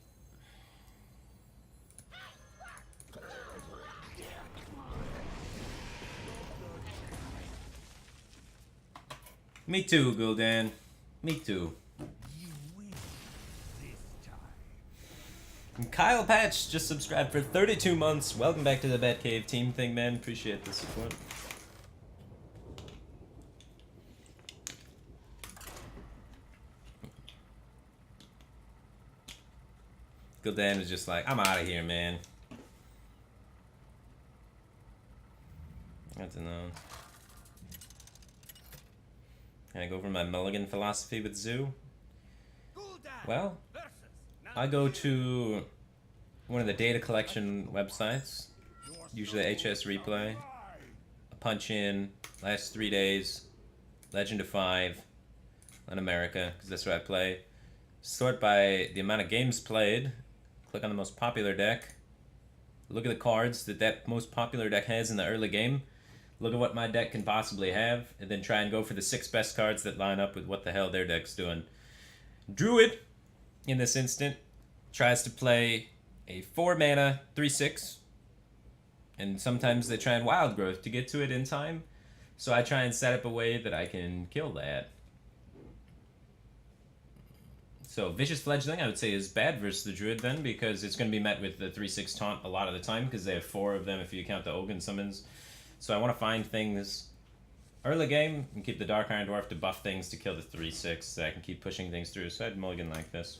Me too, Gul'dan. Me too. And Kyle Patch just subscribed for 32 months. Welcome back to the Batcave team thing, man. Appreciate the support. Gul'dan is just like, I'm out of here, man. I don't know. Can I go over my mulligan philosophy with Zoo? Well, I go to one of the data collection websites, usually HS Replay. I punch in last 3 days, Legend of 5, on America, because that's what I play. Sort by the amount of games played, click on the most popular deck, look at the cards that that most popular deck has in the early game, look at what my deck can possibly have, and then try and go for the 6 best cards that line up with what the hell their deck's doing. Druid, in this instant, tries to play a 4-mana 3/6, and sometimes they try and Wild Growth to get to it in time, so I try and set up a way that I can kill that. So Vicious Fledgling, I would say, is bad versus the Druid then, because it's going to be met with the 3/6 taunt a lot of the time, because they have 4 of them if you count the Ogun summons. So I want to find things early game and keep the Dark Iron Dwarf to buff things to kill the 3/6 so I can keep pushing things through. So I'd mulligan like this.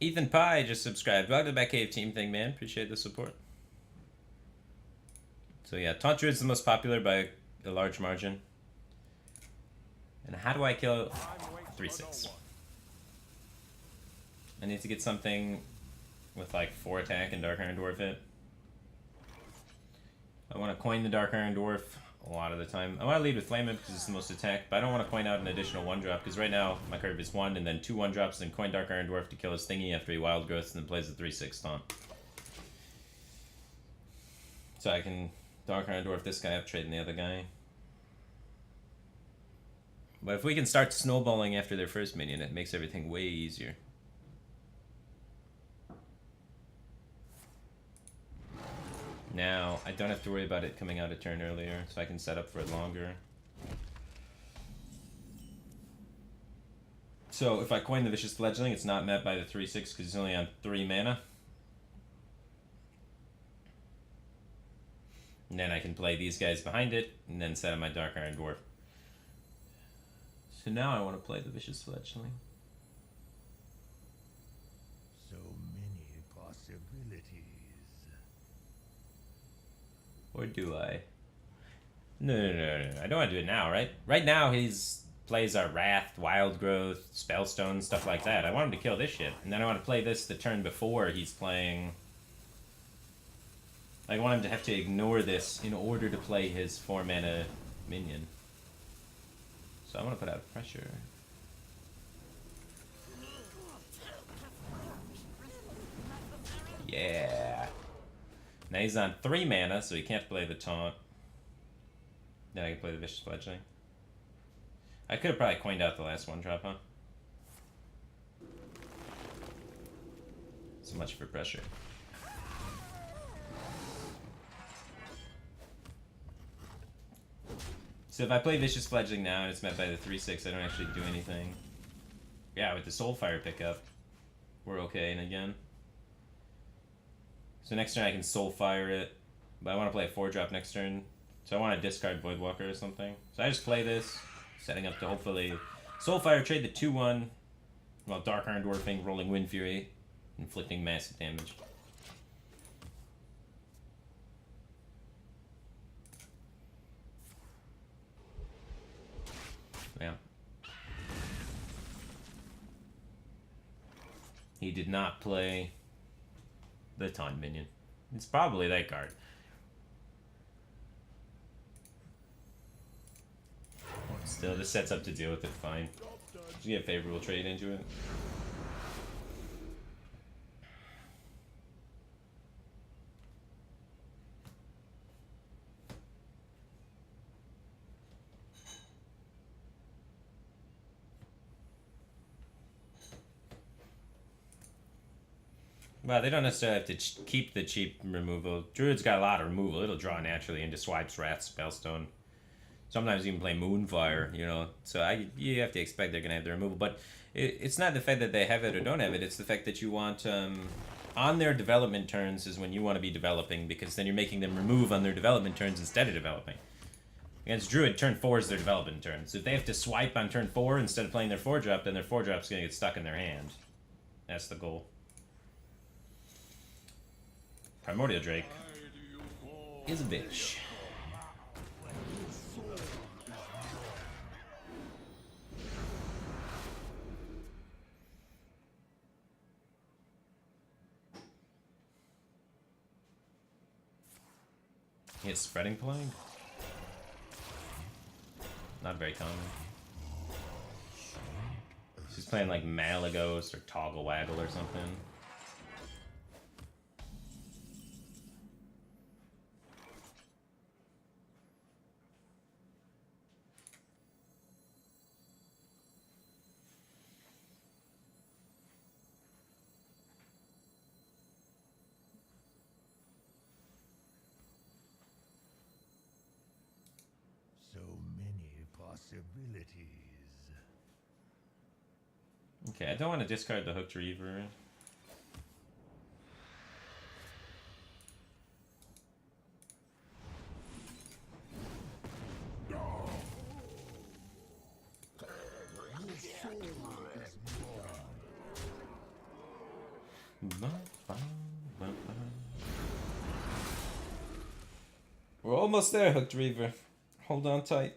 Ethan Pye just subscribed. Welcome to the Batcave team thing, man. Appreciate the support. So yeah, Taunt Druid's the most popular by a large margin. And how do I kill 3/6? I need to get something with like 4 attack and Dark Iron Dwarf it. I want to coin the Dark Iron Dwarf a lot of the time. I want to lead with Flame Imp because it's the most attack, but I don't want to coin out an additional 1-drop because right now my curve is 1 and then 2 1-drops, then coin Dark Iron Dwarf to kill his thingy after he Wild Growths and then plays the 3/6 taunt. So I can Dark Iron Dwarf this guy up, trading the other guy. But if we can start snowballing after their first minion, it makes everything way easier. Now, I don't have to worry about it coming out a turn earlier, so I can set up for it longer. So, if I coin the Vicious Fledgling, it's not met by the 3/6 because it's only on 3 mana. And then I can play these guys behind it, and then set up my Dark Iron Dwarf. So now I want to play the Vicious Fledgling. So many possibilities. Or do I? No. I don't want to do it now, right? Right now, he's plays our Wrath, Wild Growth, Spellstone, stuff like that. I want him to kill this shit. And then I want to play this the turn before he's playing... I want him to have to ignore this in order to play his 4-mana minion. So I want to put out pressure. Yeah. Now he's on 3 mana, so he can't play the taunt. Then I can play the Vicious Fledgling. I could have probably coined out the last 1-drop, huh? So much for pressure. So if I play Vicious Fledgling now and it's met by the 3/6, I don't actually do anything. Yeah, with the Soulfire pickup, we're okay and again. So next turn I can Soulfire it, but I want to play a 4-drop next turn. So I want to discard Voidwalker or something. So I just play this, setting up to hopefully Soulfire, trade the 2/1, while Dark Iron Dwarfing, rolling Wind Fury, inflicting massive damage. Yeah. He did not play the Taunt minion. It's probably that card. Still, this sets up to deal with it fine. Just get a favorable trade into it. Well, they don't necessarily have to keep the cheap removal. Druid's got a lot of removal. It'll draw naturally into Swipes, Wrath, Spellstone. Sometimes even play Moonfire, you know. So you have to expect they're going to have the removal. But it's not the fact that they have it or don't have it. It's the fact that you want... on their development turns is when you want to be developing, because then you're making them remove on their development turns instead of developing. Against Druid, turn 4 is their development turn. So if they have to swipe on turn 4 instead of playing their 4-drop, then their 4-drop's going to get stuck in their hand. That's the goal. Primordial Drake is a bitch. He has Spreading Plague? Not very common. She's playing like Malagos or Toggle Waggle or something. Possibilities. Okay, I don't want to discard the Hooked Reaver. We're almost there, Hooked Reaver. Hold on tight.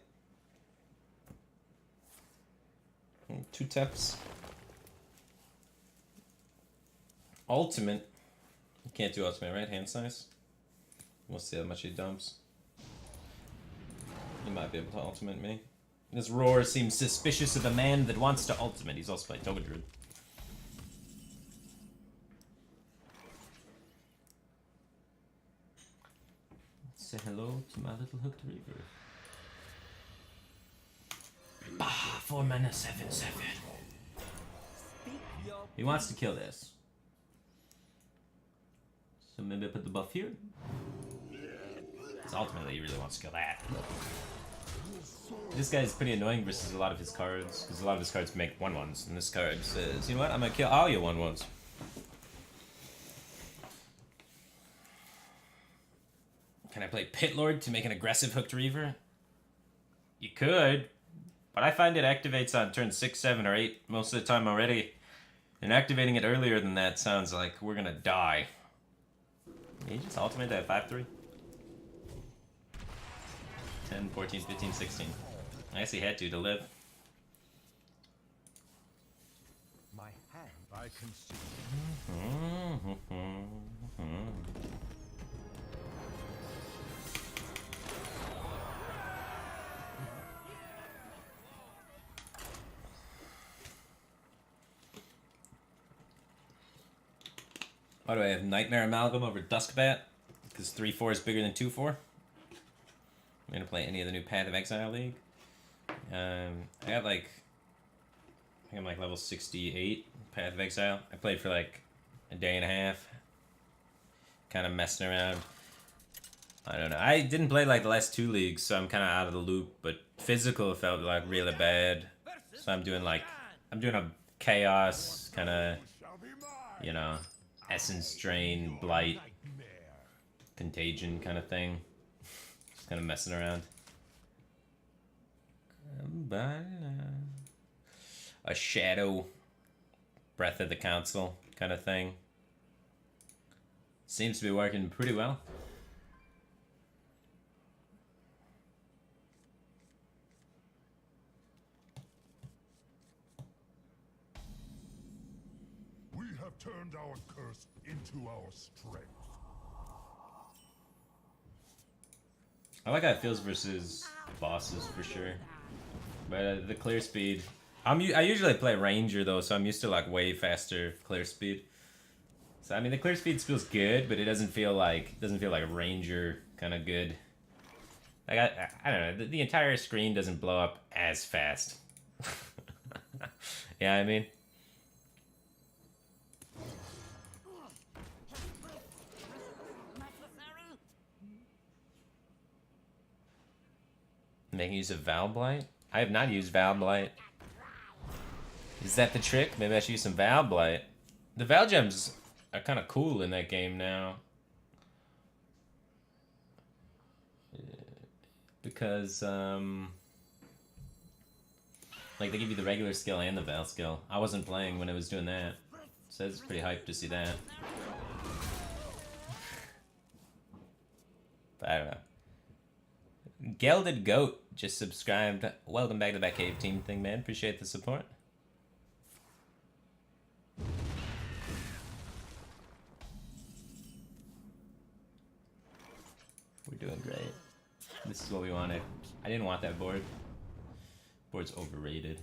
2 taps. Ultimate. You can't do ultimate, right? Hand size. We'll see how much he dumps. He might be able to ultimate me. This roar seems suspicious of a man that wants to ultimate. He's also playing Toga Druid. Say hello to my little Hooked Reaver. Ah, 4 mana, 7/7. He wants to kill this. So maybe I put the buff here. Because ultimately he really wants to kill that. This guy's pretty annoying versus a lot of his cards. Because a lot of his cards make 1/1s. And this card says, you know what, I'm going to kill all your 1/1s. Can I play Pit Lord to make an aggressive Hooked Reaver? You could. But I find it activates on turn 6, 7, or 8 most of the time already. And activating it earlier than that sounds like we're gonna die. He just ultimate that 5/3. 10, 14, 15, 16. I guess he had to live. My hand, I can see. Why do I have Nightmare Amalgam over Duskbat? Because 3/4 is bigger than 2/4. I'm gonna play any of the new Path of Exile League. I got like, I think I'm like level 68 Path of Exile. I played for like a day and a half. Kind of messing around. I don't know. I didn't play like the last 2 leagues, so I'm kind of out of the loop. But physical felt like really bad. So I'm doing a chaos kind of, you know, Essence Drain, Blight, Contagion kind of thing. Just kind of messing around. A Shadow, Breath of the Council kind of thing. Seems to be working pretty well. We have turned our curse into our strength. I like how it feels versus bosses for sure. But the clear speed, I usually play Ranger though, so I'm used to like way faster clear speed. So I mean the clear speed feels good, but it doesn't feel like Ranger kind of good. Like I don't know, the entire screen doesn't blow up as fast. Yeah, I mean. Making use of Val Blight? I have not used Val Blight. Is that the trick? Maybe I should use some Val Blight. The Val Gems are kind of cool in that game now. Because, like, they give you the regular skill and the Val skill. I wasn't playing when it was doing that. So it's pretty hyped to see that. But I don't know. Gelded Goat just subscribed. Welcome back to that Cave Team thing, man. Appreciate the support. We're doing great. This is what we wanted. I didn't want that board. Board's overrated.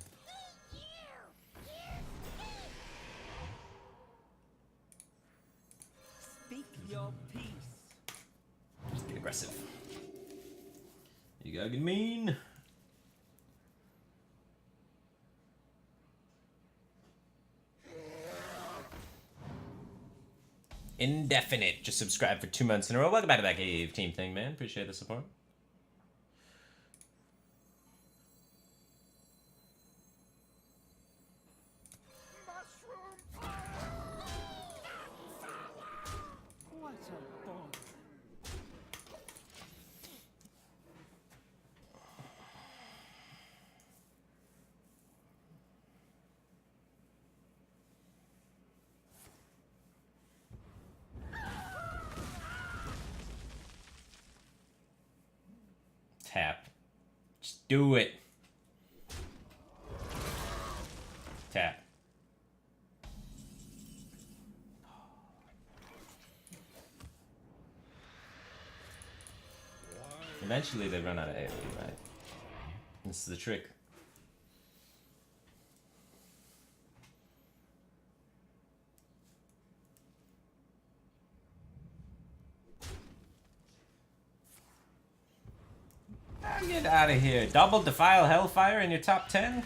Speak your peace. Just get aggressive. You gotta get mean. Indefinite. Just subscribe for 2 months in a row. Welcome back to that Cave Team thing, man. Appreciate the support. What a bore. Tap. Just do it. Tap. Eventually they run out of AoE, right? This is the trick. Get out of here. Double Defile Hellfire in your top 10?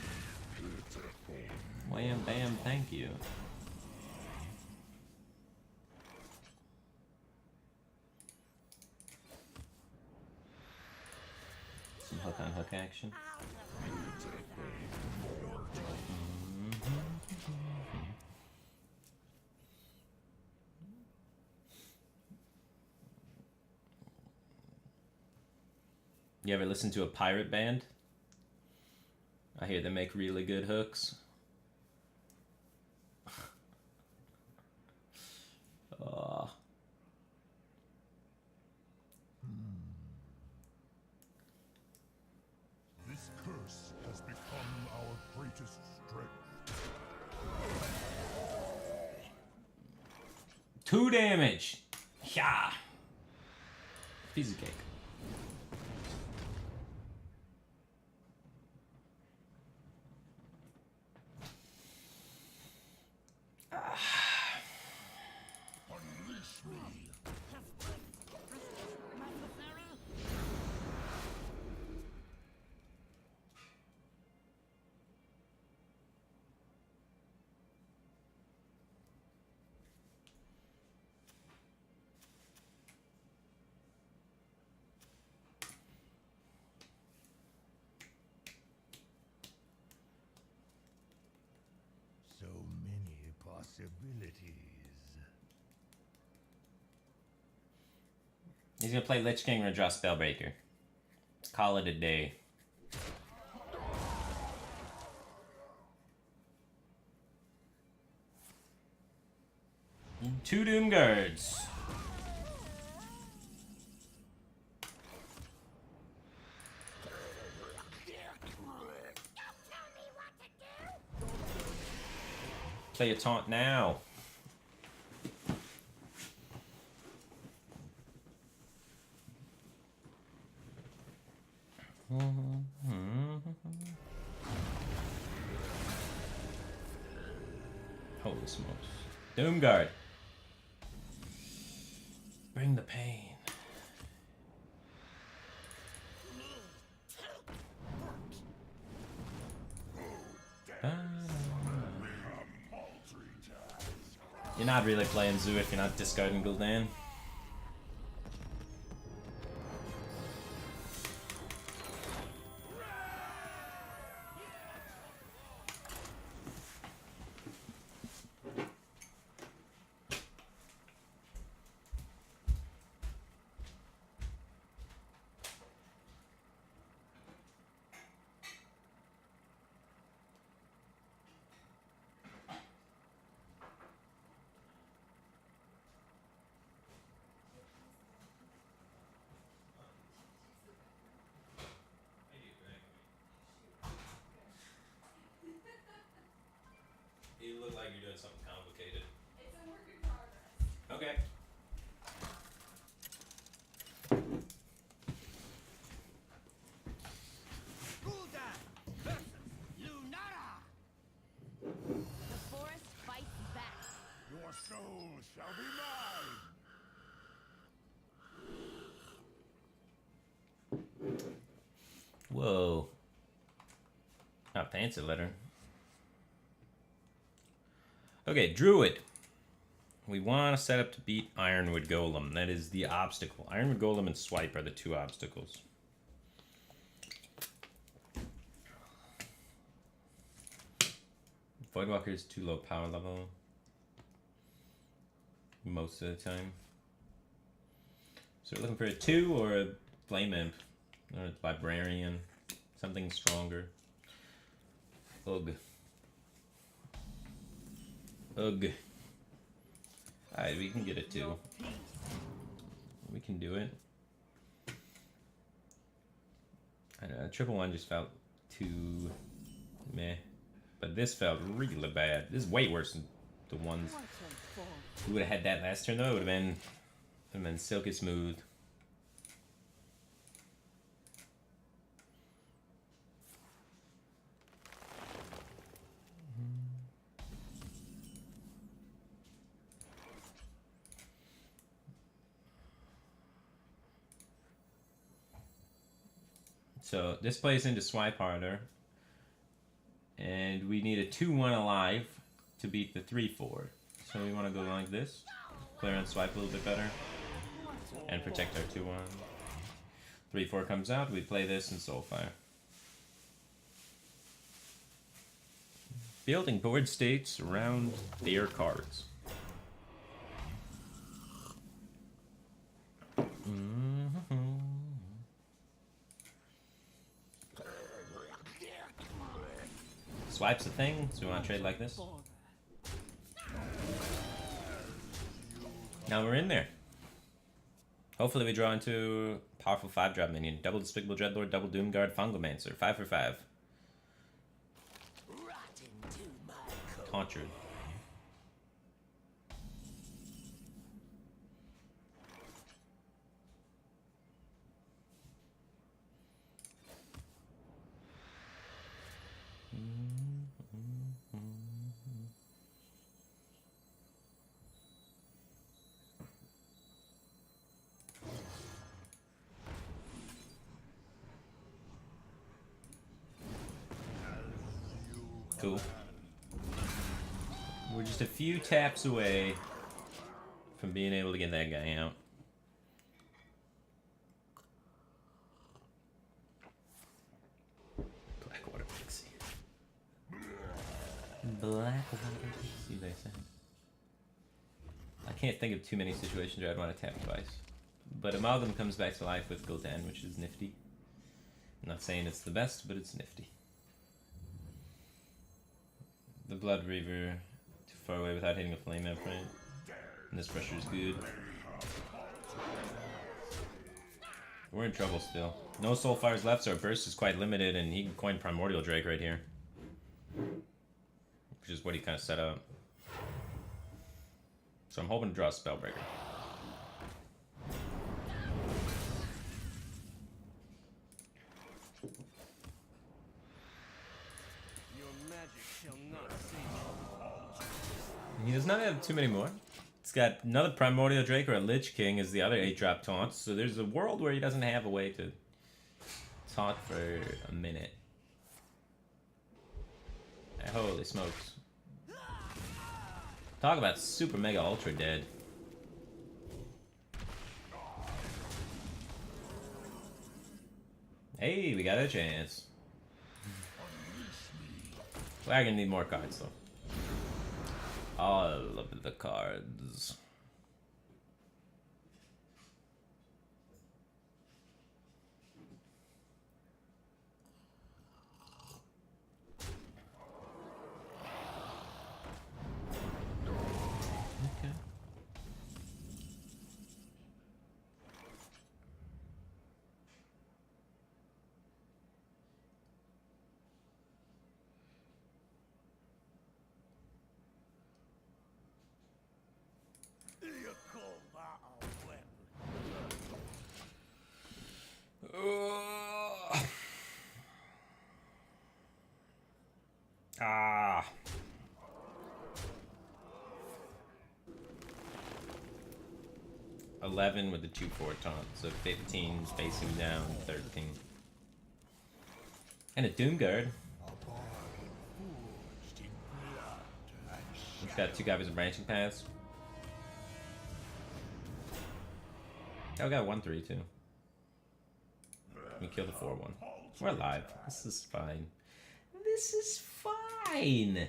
Wham bam, thank you. Some hook on hook action. You ever listen to a pirate band? I hear they make really good hooks. Oh. This curse has become our greatest strength. 2 damage. Yeah. Piece of cake. Unleash me. So many possibilities. He's gonna play Lich King or draw Spellbreaker. Call it a day. Two Doom Guards. Play a taunt now. Holy smokes. Doomguard. Bring the pain. You're not really playing Zoo if you're not discarding Gul'dan. You look like you're doing something complicated. It's a work in progress. Okay. The forest fights back. Your soul shall be mine. Whoa. Not fancy letter. Okay, Druid. We want to set up to beat Ironwood Golem. That is the obstacle. Ironwood Golem and Swipe are the two obstacles. Voidwalker is too low power level. Most of the time. So we're looking for a 2 or a Flame Imp. Or a Librarian. Something stronger. Ugh. Ugh. Alright, we can get a 2. We can do it. I don't know, triple one just felt too meh. But this felt really bad. This is way worse than the ones. What a ball. We would have had that last turn though, it would have been silky smooth. So this plays into Swipe Harder. And we need a 2-1 alive to beat the 3-4. So we want to go like this. Play around Swipe a little bit better. And protect our 2-1. 3-4 comes out, we play this and Soulfire. Building board states around their cards. Swipe's a thing, so we want to trade like this. Now we're in there. Hopefully we draw into powerful 5-drop minion. Double Despicable Dreadlord, double Doomguard, Fungalmancer. 5 for 5. Tauntrude. Cool. We're just a few taps away from being able to get that guy out. Blackwater Pixie. Blackwater Pixie, they said. I can't think of too many situations where I'd want to tap twice. But Amalgam comes back to life with Gul'dan, which is nifty. I'm not saying it's the best, but it's nifty. The Blood Reaver too far away without hitting a flame imprint. And this pressure is good. We're in trouble still. No Soulfires left, so our burst is quite limited, and he can coin Primordial Drake right here. Which is what he kind of set up. So I'm hoping to draw a Spellbreaker. He does not have too many more. He's got another Primordial Drake or a Lich King as the other 8-drop taunts. So there's a world where he doesn't have a way to taunt for a minute. Holy smokes. Talk about super mega ultra dead. Hey, we got a chance. We're gonna need more cards though. All of the cards. Okay. You call that a weapon? Ah. $11 with the 2-4 taunt, so 15 spacing down, 13. And a Doomguard. It's got 2 copies of Branching Paths. Oh, we got 1-3 too. We killed the 4-1. We're alive. This is fine. This is fine.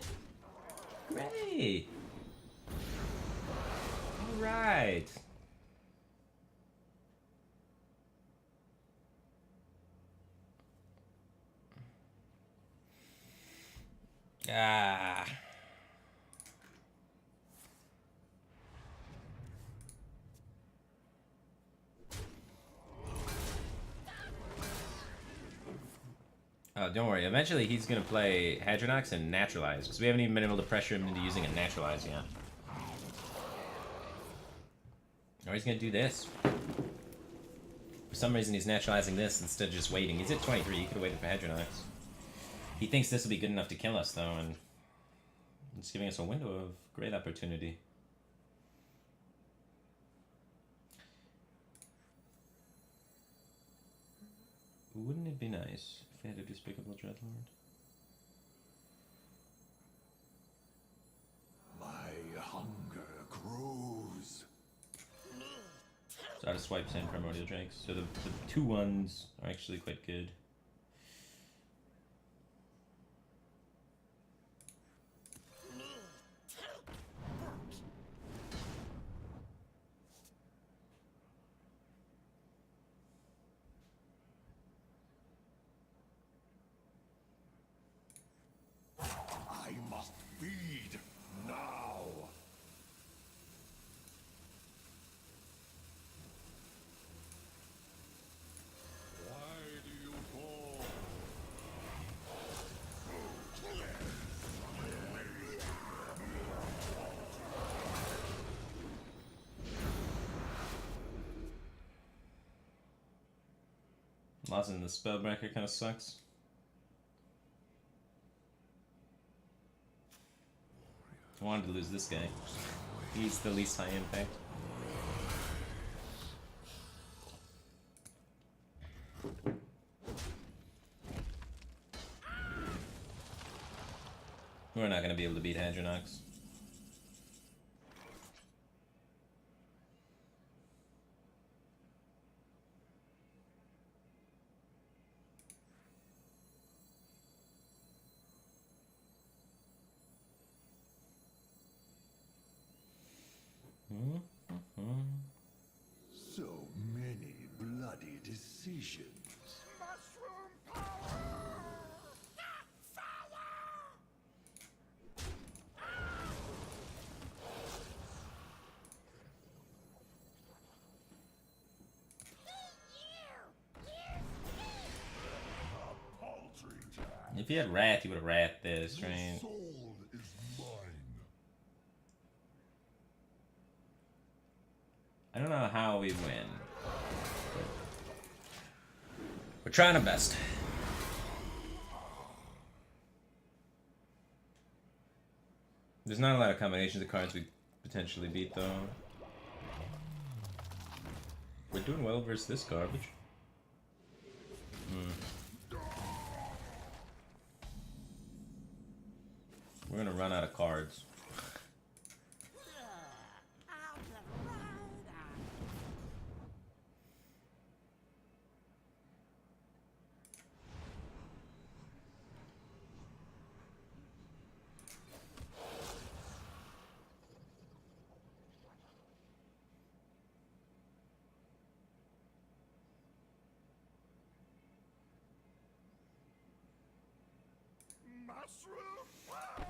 Great. All right. Ah. Oh, don't worry. Eventually he's gonna play Hadronox and Naturalize, because we haven't even been able to pressure him into using a Naturalize yet. Or he's gonna do this. For some reason he's naturalizing this instead of just waiting. He's at 23, he could have waited for Hadronox. He thinks this will be good enough to kill us, though, and it's giving us a window of great opportunity. Wouldn't it be nice if they had a Despicable Dreadlord? My hunger grows. So I just swiped in Primordial Drakes. So the 2/1s are actually quite good. I must feed now. Why do you fall? Losing the Spellbreaker kind of sucks. I wanted to lose this guy. He's the least high impact. We're not going to be able to beat Hadronox. So many bloody decisions. Mushroom power! Paltry task. If he had Wrath, he would have Wrath this, right? Soul is mine. I don't know how we win. We're trying our best. There's not a lot of combinations of cards we potentially beat, though. We're doing well versus this garbage. We're gonna run out of cards. Mushroom punch!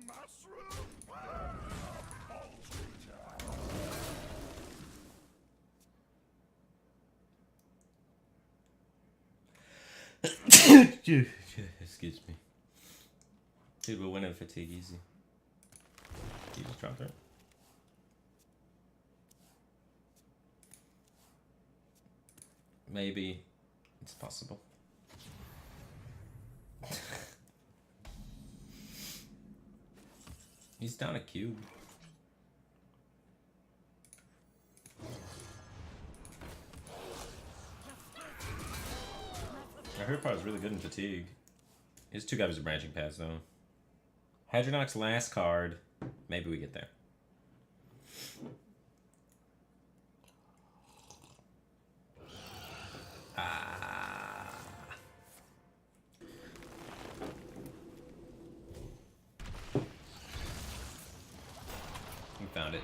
Mushroom punch! Paltry task. Excuse me. Dude, we're winning fatigue easy. You just dropped it. Maybe it's possible. He's down a cube. I heard part is really good in fatigue. His 2 guys are branching paths though. Hadronox last card. Maybe we get there. We found it.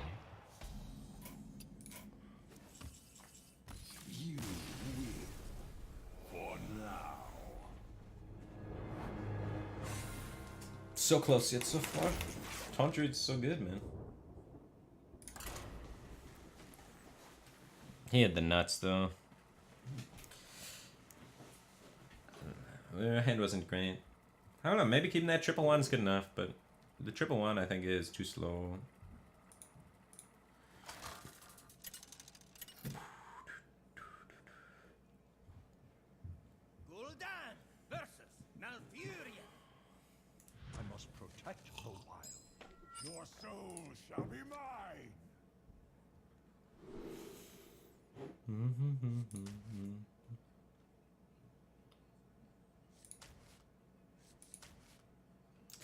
You win. For now. So close yet so far. Tauntrude's so good, man. He had the nuts though. Their hand wasn't great. I don't know, maybe keeping that triple one is good enough, but the triple one I think is too slow. Gul'dan versus Malfurion. I must protect the wild. Your soul shall be mine.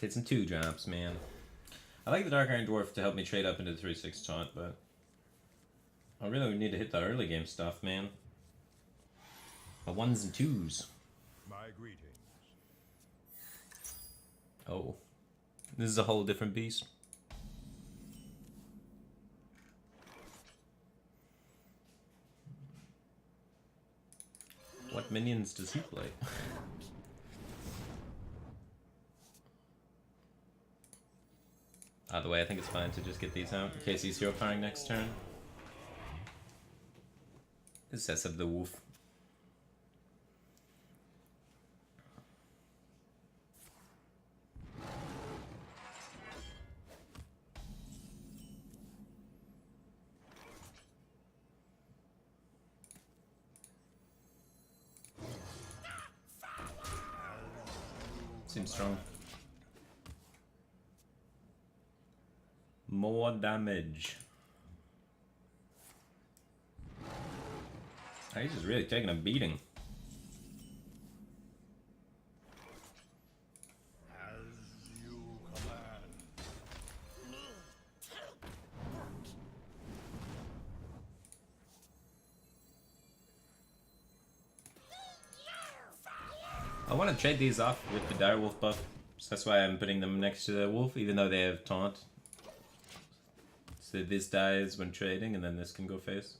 Hit some 2-drops, man. I like the Dark Iron Dwarf to help me trade up into the 3-6 taunt, but I really need to hit the early game stuff, man. The 1s and 2s. My greetings. Oh. This is a whole different beast. What minions does he play? By the way, I think it's fine to just get these out in case he's hero firing next turn. This sets up the wolf. Seems strong. More damage. Oh, he's just really taking a beating. As you command. I want to trade these off with the direwolf buff, so that's why I'm putting them next to the wolf, even though they have taunt. So this dies when trading, and then this can go face.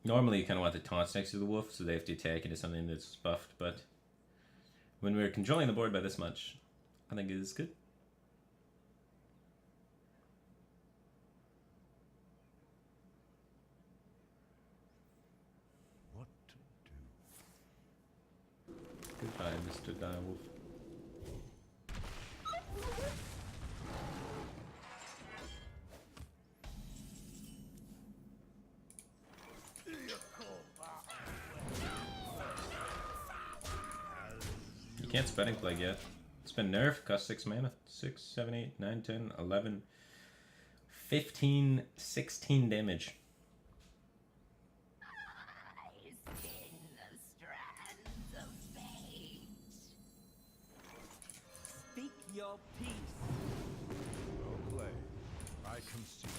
Normally you kind of want the taunts next to the wolf, so they have to attack into something that's buffed, but when we're controlling the board by this much, I think it is good. What to do? Goodbye, Mr. Direwolf. You can't Spreading Plague yet. It's been nerfed, cost 6 mana. 6, 7, 8, 9, 10, 11, 15, 16 damage. I spin the strands of fate. Speak your peace. No play. I concede.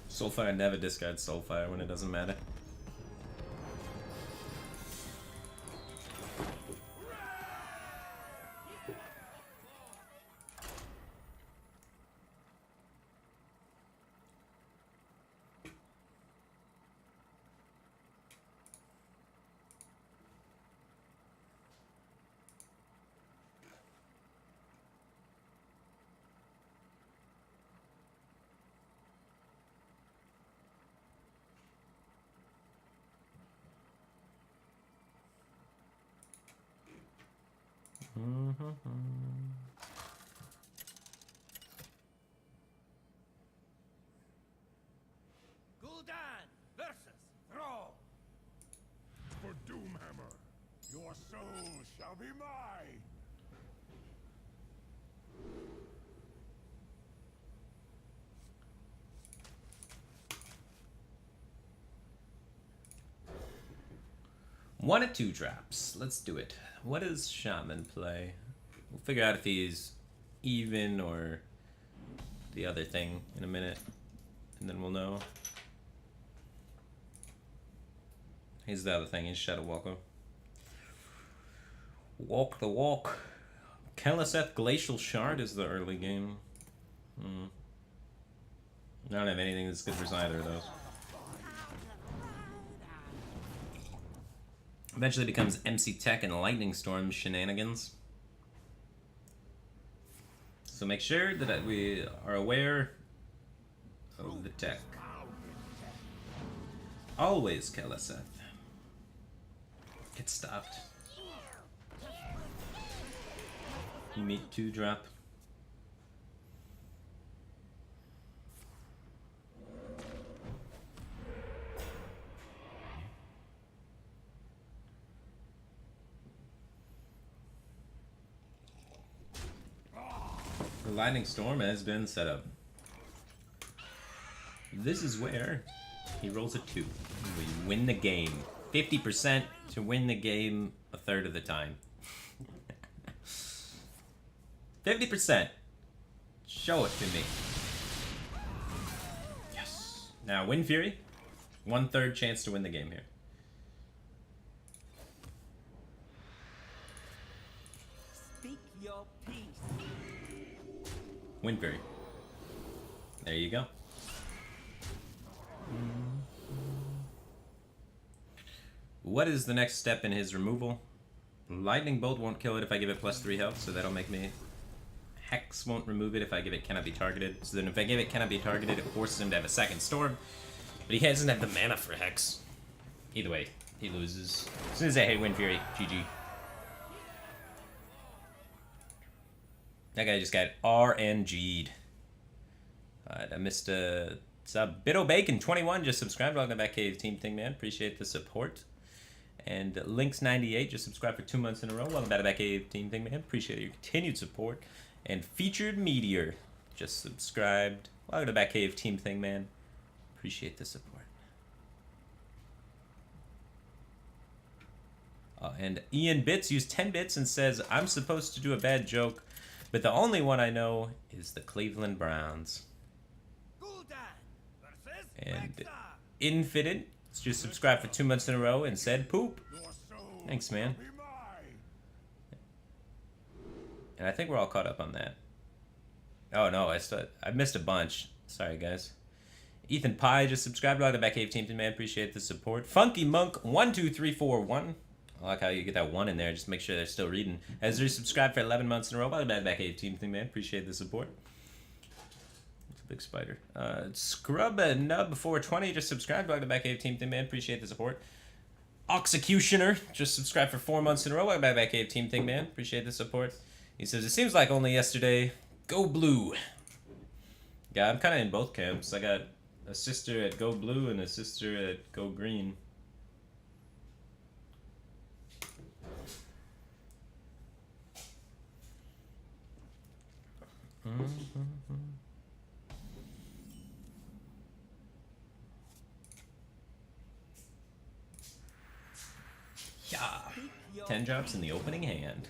Soulfire never discards Soulfire when it doesn't matter. Gul'dan versus Thrall. For Doomhammer, your soul shall be mine. One or 2 drops. Let's do it. What does Shaman play? We'll figure out if he's even or the other thing in a minute, and then we'll know. He's the other thing. He's Shadow Walker. Walk the walk. Keleseth Glacial Shard is the early game. I don't have anything that's good for either of those. Eventually becomes MC Tech and Lightning Storm shenanigans. So make sure that we are aware of the tech. Always Keleseth. Get stopped. You meet 2-drop. The lightning storm has been set up. This is where he rolls a 2. We win the game. 50% to win the game a third of the time. 50%. Show it to me. Yes. Now, Wind Fury. 1/3 chance to win the game here. Speak your peace. Wind Fury. There you go. What is the next step in his removal? Lightning Bolt won't kill it if I give it +3 health, so that'll make me... Hex won't remove it if I give it cannot be targeted. So then if I give it cannot be targeted, it forces him to have a second storm. But he doesn't have the mana for Hex. Either way, he loses. As soon as I hit Wind Fury, GG. That guy just got RNG'd. I missed a sub. Bito Bacon 21 just subscribed. Welcome back, Cave Team Thing, man. Appreciate the support. And Lynx98 just subscribed for 2 months in a row. Welcome back, Cave Team Thing, man. Appreciate your continued support. And Featured Meteor just subscribed. Welcome back, Cave Team Thing, man. Appreciate the support. And Ian Bits used 10 bits and says, I'm supposed to do a bad joke, but the only one I know is the Cleveland Browns. And Infinite just subscribed for 2 months in a row and said poop. Thanks, man. And I think we're all caught up on that. Oh no, I missed a bunch. Sorry, guys. Ethan Pye just subscribed. Welcome back, Cave Team, man. Appreciate the support. Funky Monk 12341. I like how you get that 1 in there. Just make sure they're still reading. Ezra subscribed for 11 months in a row. Welcome back, Cave Team, man. Appreciate the support. It's a big spider. Scrub Nub 420 just subscribed. Welcome back, Cave Team, man. Appreciate the support. Executioner just subscribed for 4 months in a row. Welcome back, Cave Team, man. Appreciate the support. He says, it seems like only yesterday. Go Blue. Yeah, I'm kind of in both camps. I got a sister at Go Blue and a sister at Go Green. Yeah. 10 drops in the opening hand.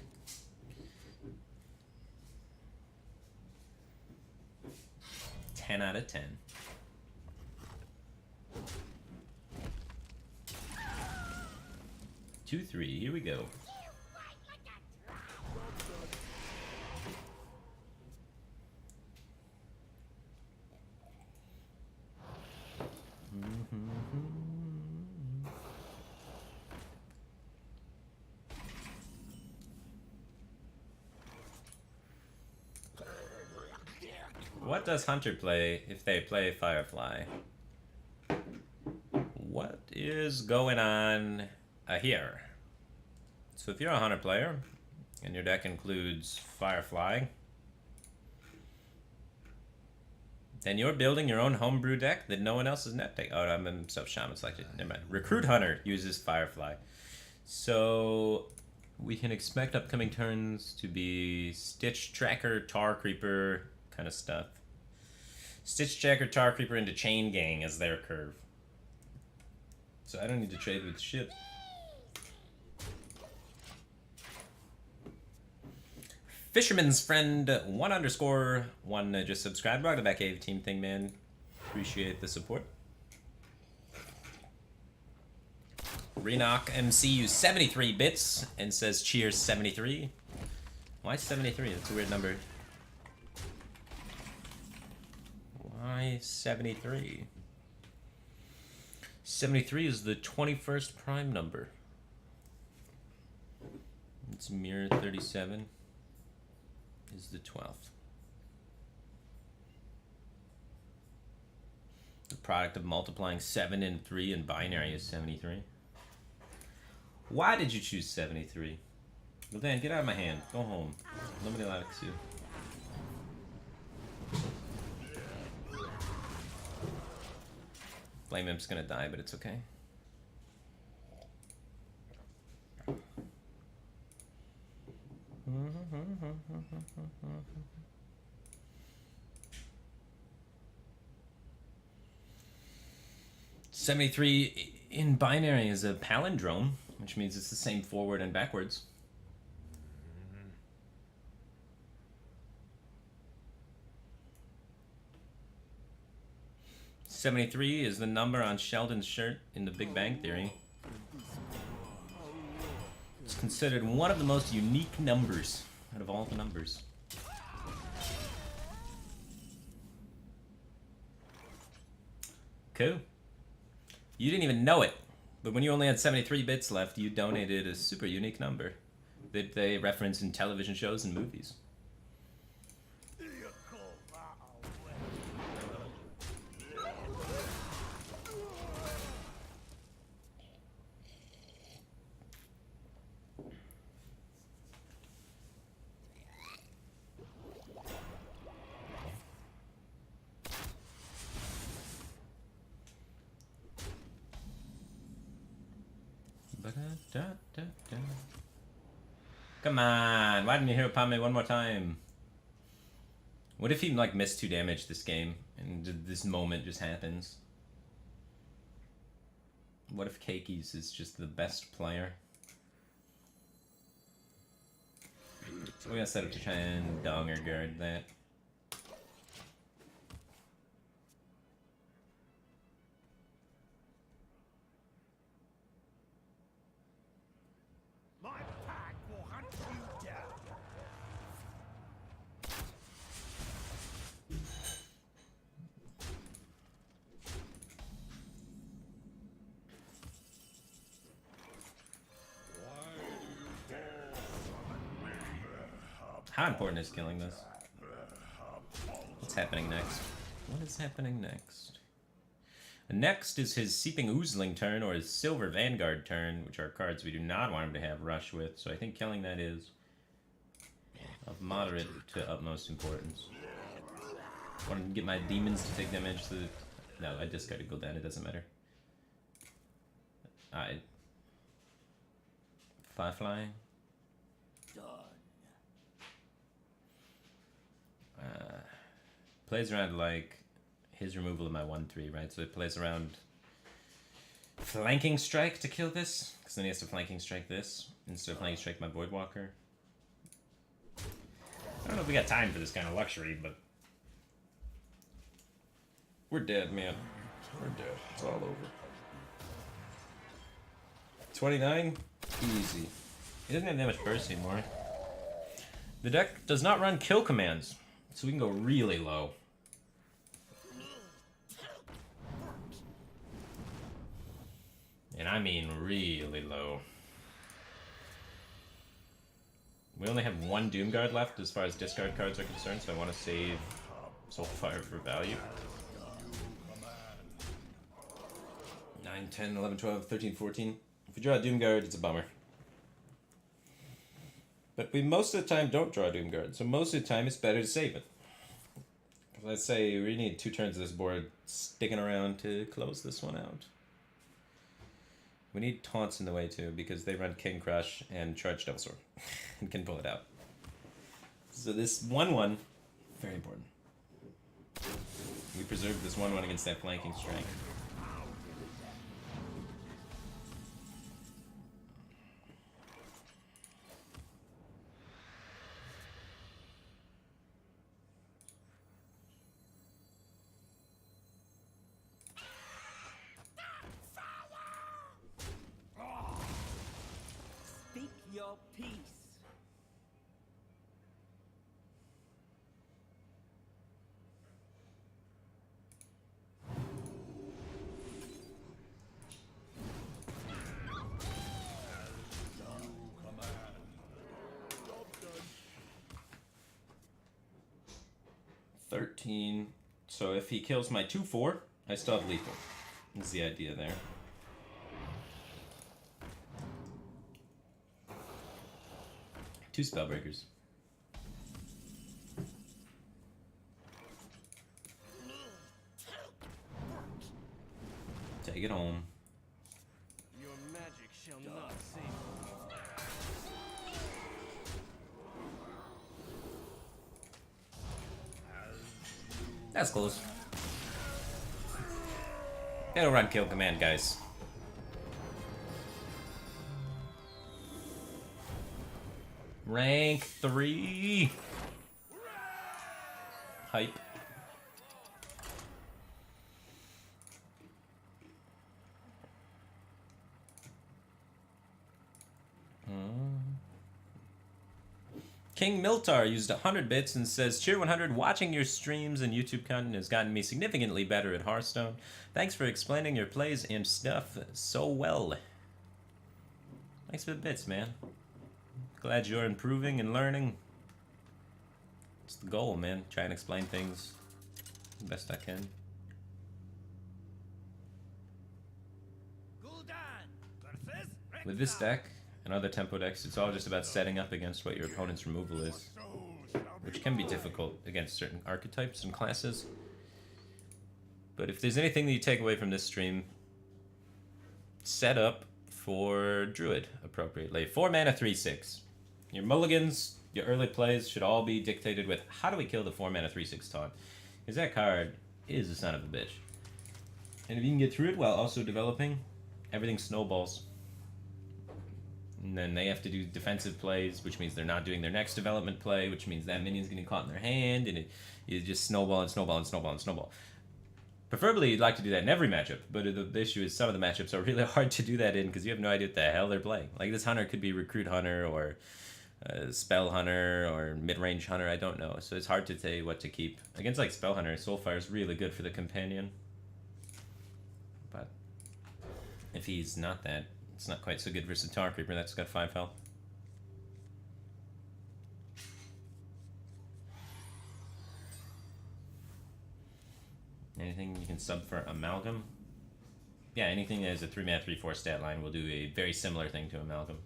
Ten out of 10. Two, 3. Here we go. What does Hunter play if they play Firefly? What is going on here? So if you're a Hunter player and your deck includes Firefly, then you're building your own homebrew deck that no one else is net deck. Oh, I'm so Shaman selected. Never mind. Recruit Hunter uses Firefly. So we can expect upcoming turns to be Stitch Tracker, Tar Creeper kind of stuff. Stitch Tracker, Tar Creeper into Chain Gang as their curve. So I don't need to trade with shit. Fisherman's Friend 1_1 just subscribed. Welcome back, Cave Team Thing, man. Appreciate the support. Renock MCU 73 bits and says cheers 73. Why 73? That's a weird number. Why 73? 73 is the 21st prime number. It's mirror 37 is the 12th. The product of multiplying 7 and 3 in binary is 73. Why did you choose 73? Well, Dan, get out of my hand. Go home. Nobody likes you. Flame Imp's gonna die, but it's okay. $73 in binary is a palindrome, which means it's the same forward and backwards. $73 is the number on Sheldon's shirt in The Big Bang Theory. It's considered one of the most unique numbers out of all the numbers. Cool. You didn't even know it, but when you only had 73 bits left, you donated a super unique number that they reference in television shows and movies. Come on, why didn't you hero palm me one more time? What if he like missed 2 damage this game and this moment just happens? What if Keikis is just the best player? So we're gonna set up to try and donger guard that. My pack will hunt you down. How important is killing this? What's happening next? What is happening next? Next is his Seeping Oozling turn or his Silver Vanguard turn, which are cards we do not want him to have Rush with, so I think killing that is of moderate to utmost importance. I want to get my demons to take damage. No, I discarded Gul'dan, it doesn't matter. Alright. Fly. Plays around like his removal of my 1/3, right? So it plays around Flanking Strike to kill this, because then he has to Flanking Strike this instead of Flanking Strike my Voidwalker. I don't know if we got time for this kind of luxury, but we're dead, man. We're dead. It's all over. 29? Easy. He doesn't have that much burst anymore. The deck does not run kill commands, so we can go really low. And I mean really low. We only have 1 Doomguard left as far as discard cards are concerned, so I want to save Soulfire for value. 9, 10, 11, 12, 13, 14. If we draw a Doomguard, it's a bummer. But we most of the time don't draw a Doomguard, so most of the time it's better to save it. Let's say we need 2 turns of this board sticking around to close this one out. We need taunts in the way too, because they run King Crush and Charge Devil Sword and can pull it out. So this 1/1, very important. We preserve this 1/1 against that Flanking Strike. Speak your peace. So if he kills my 2/4, I still have lethal. Is the idea there. Two spellbreakers. Take it home. Your magic shall not save you. That's close. Gotta run kill command, guys. Rank 3. Hype. King Miltar used 100 bits and says, Cheer 100, watching your streams and YouTube content has gotten me significantly better at Hearthstone. Thanks for explaining your plays and stuff so well. Thanks for the bits, man. Glad you're improving and learning. It's the goal, man. Try and explain things the best I can. With this deck and other tempo decks, it's all just about setting up against what your opponent's removal is, which can be difficult against certain archetypes and classes. But if there's anything that you take away from this stream, set up for Druid appropriately. 4 mana, 3/6. Your mulligans, your early plays should all be dictated with how do we kill the 4 mana 3/6 taunt? Because that card is a son of a bitch. And if you can get through it while also developing, everything snowballs. And then they have to do defensive plays, which means they're not doing their next development play, which means that minion's getting caught in their hand, and you just snowball and snowball and snowball and snowball. Preferably, you'd like to do that in every matchup, but the issue is some of the matchups are really hard to do that in because you have no idea what the hell they're playing. Like, this hunter could be Recruit Hunter or Spell Hunter or Mid-Range Hunter, I don't know. So it's hard to say what to keep. Against, like, Spell Hunter, Soulfire is really good for the companion. But if he's not that, it's not quite so good versus Tar Creeper. That's got 5 health. Anything you can sub for Amalgam? Yeah, anything that has a 3 mana 3/4 stat line will do a very similar thing to Amalgam.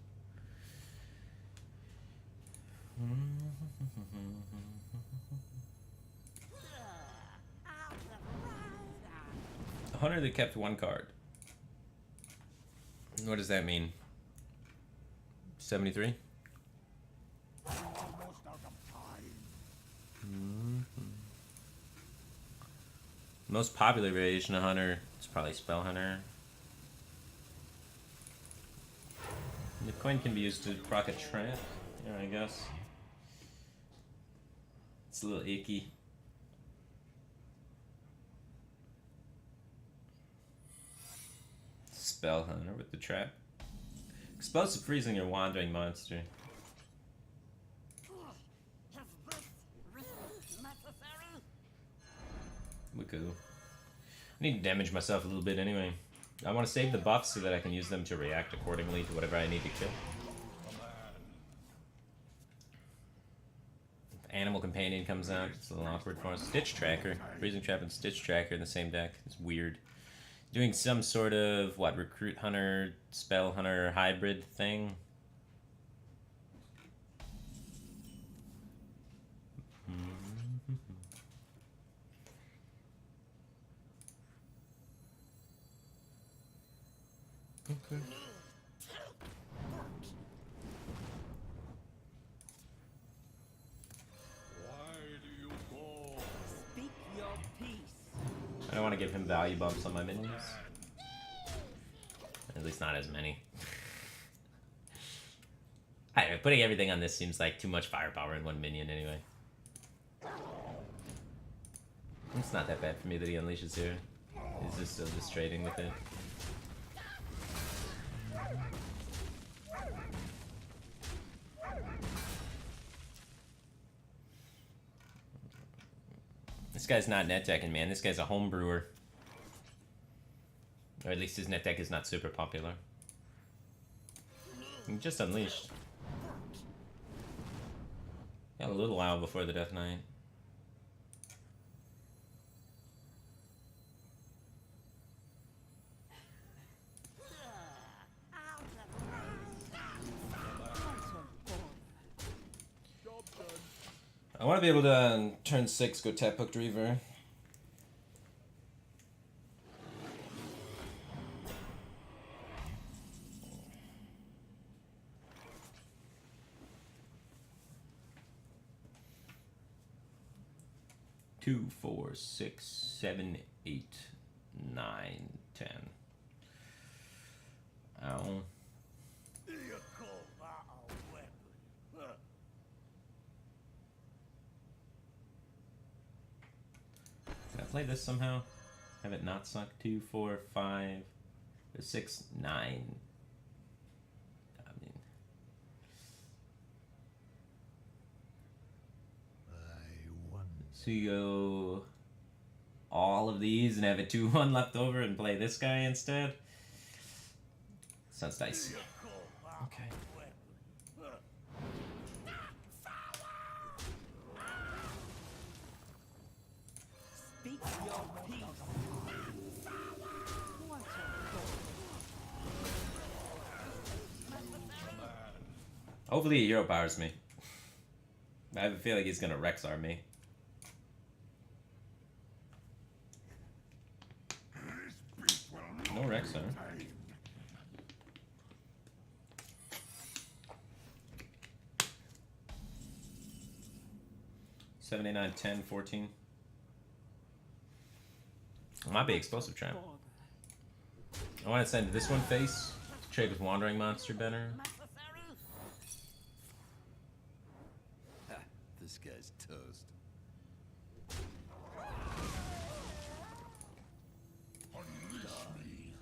A hunter that kept 1 card. What does that mean? 73? Almost out of time. Most popular variation of hunter is probably Spell Hunter. The coin can be used to proc a trap, yeah, I guess. It's a little icky. Spell Hunter with the trap. Explosive freezing your wandering monster. Wicko. I need to damage myself a little bit anyway. I want to save the buffs so that I can use them to react accordingly to whatever I need to kill. If Animal Companion comes out, it's a little awkward for us. Stitch Tracker. Freezing Trap and Stitch Tracker in the same deck. It's weird. Doing some sort of, what, Recruit Hunter, Spell Hunter hybrid thing. Okay. Why do you go? Speak your peace. I don't want to give him value bumps on my minions. At least not as many. I don't know, putting everything on this seems like too much firepower in one minion anyway. It's not that bad for me that he unleashes here. He's just still just trading with it. This guy's not net decking, man. This guy's a home brewer. Or at least his net deck is not super popular. He just unleashed. Got a little while before the Death Knight. I want to be able to turn 6 go tap hooked Reaver. Two, 4, 6, 7, 8, 9, 10. Ow. You call that a weapon? Huh. Can I play this somehow? Have it not suck? 2, 4, 5, 6, 9. I mean, I wonder. so you go all of these and have a 2-1 left over and play this guy instead? Sounds nice. You call that Okay. a weapon? Huh. Speak your peace. What a Hopefully he hero powers me. I have a feeling he's gonna Rexar me. This beast will No not Rexar. tamed. 7, 8, 9, 10, 14. It might be explosive trap. bother. I want to send this one face. Trade with Wandering Monster better. Ha, this guy's toast. Unleash me.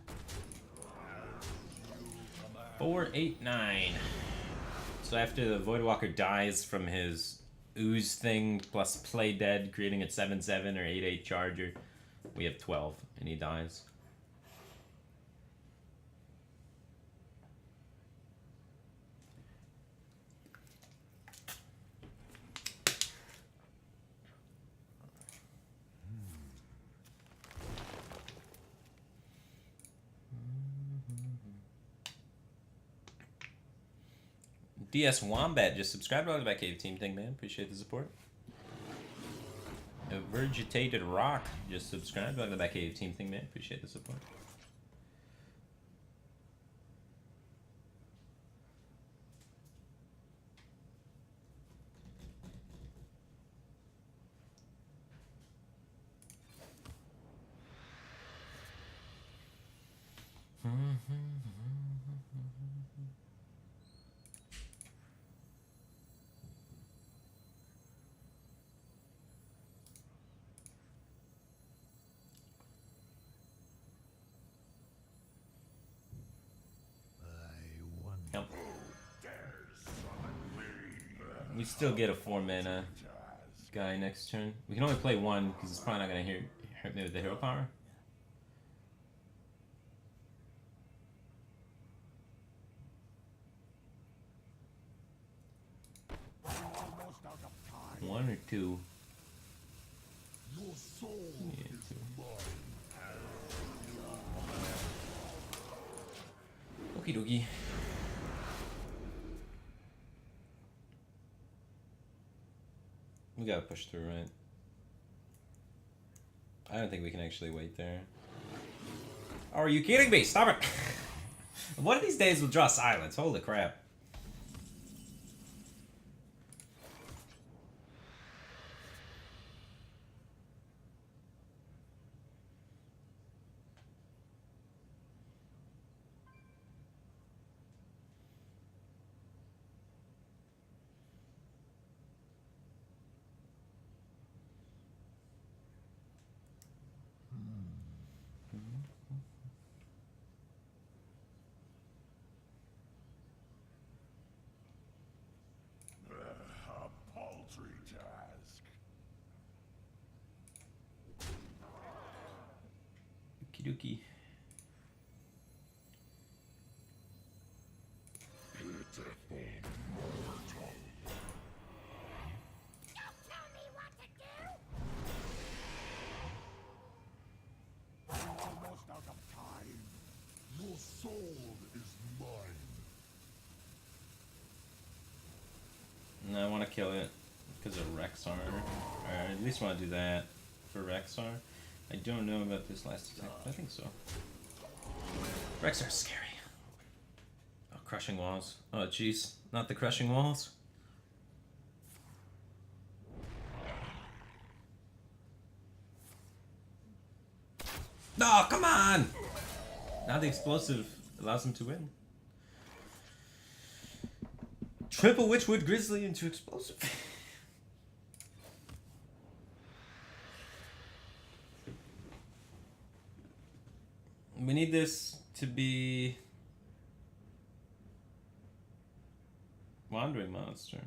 4, 8, 9. So after the Voidwalker dies from his ooze thing plus play dead, creating a 7/7 or 8/8 charger, we have 12, and he dies. DS Wombat just subscribed to the Back Cave Team thing, man. Appreciate the support. A Vergitated Rock just subscribed to the Back Cave Team thing, man. Appreciate the support. I wonder. Yep. We still get a 4 mana guy next turn. We can only play one because it's probably not gonna hurt me with the hero power. Almost out of time. 1 or 2. Your soul Yeah, is 2. mine. Okie dokie. We gotta push through, right? I don't think we can actually wait there. Oh, are you kidding me? Stop it! One of these days we'll draw silence. Holy crap. A paltry task. Okie dokie. Almost out of time. Your soul is mine. No, I want to kill it because of Rexar. Or at least want to do that for Rexar. I don't know about this last attack, but I think so. Rexar's scary. Oh, crushing walls. Oh, jeez. Not the crushing walls. No, come on! Now the explosive allows him to win. Triple Witchwood Grizzly into explosive. We need this to be Wandering Monster.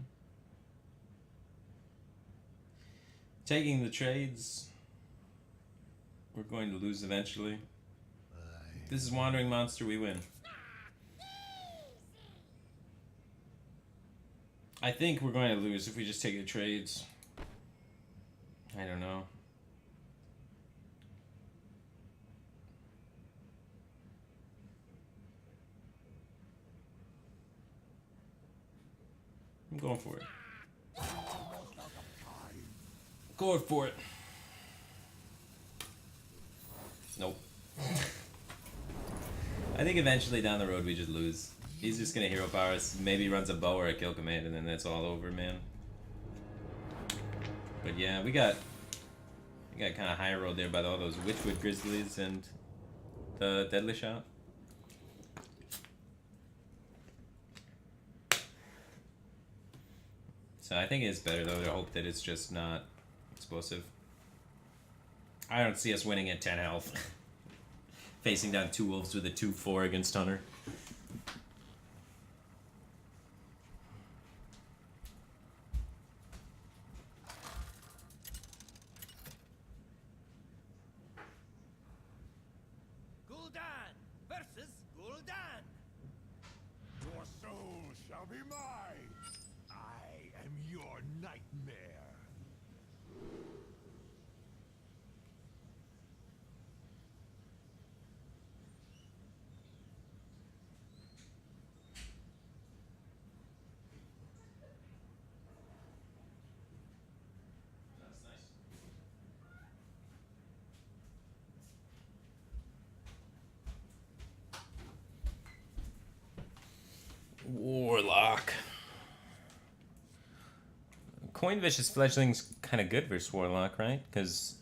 Taking the trades. We're going to lose eventually. This is Wandering Monster, we win. I think we're going to lose if we just take the trades. I don't know. I'm going for it. Going for it. Nope. I think eventually down the road we just lose. He's just gonna hero power us. Maybe runs a bow or a kill command and then that's all over, man. But yeah, we got kind of high rolled there by all those Witchwood Grizzlies and the Deadly Shot. So I think it's better though to hope that it's just not explosive. I don't see us winning at 10 health. Facing down 2 wolves with a 2-4 against Hunter. Gul'dan versus Gul'dan. Your soul shall be mine. I am your nightmare. Warlock. Coin Vicious Fledgling's kind of good versus Warlock, right? Because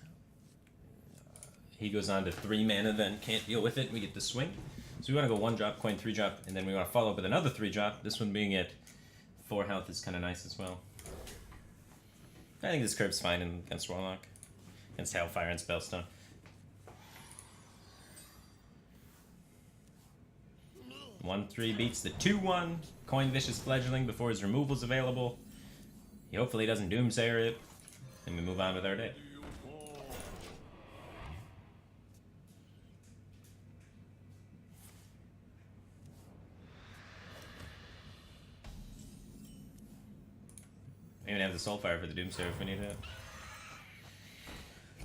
he goes on to 3 mana, then can't deal with it. We get the swing. So we want to go 1 drop, coin 3 drop, and then we want to follow up with another 3 drop. This one being at 4 health is kind of nice as well. I think this curve's fine against Warlock. Against Hellfire and Spellstone. One 3 beats the 2-1 Coin Vicious Fledgling before his removal's available. He hopefully doesn't Doomsayer it, and we move on with our day. We even have the Soulfire for the Doomsayer if we need it.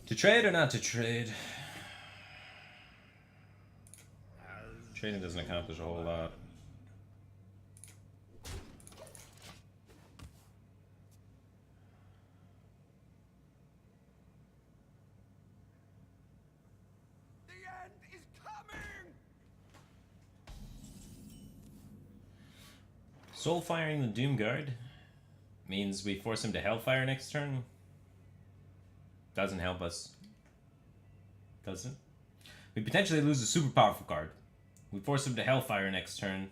To trade or not to trade? Trading doesn't accomplish a whole lot. The end is coming. Soul firing the Doom Guard means we force him to Hellfire next turn. Doesn't help us. Does it? We potentially lose a super powerful card. We force him to Hellfire next turn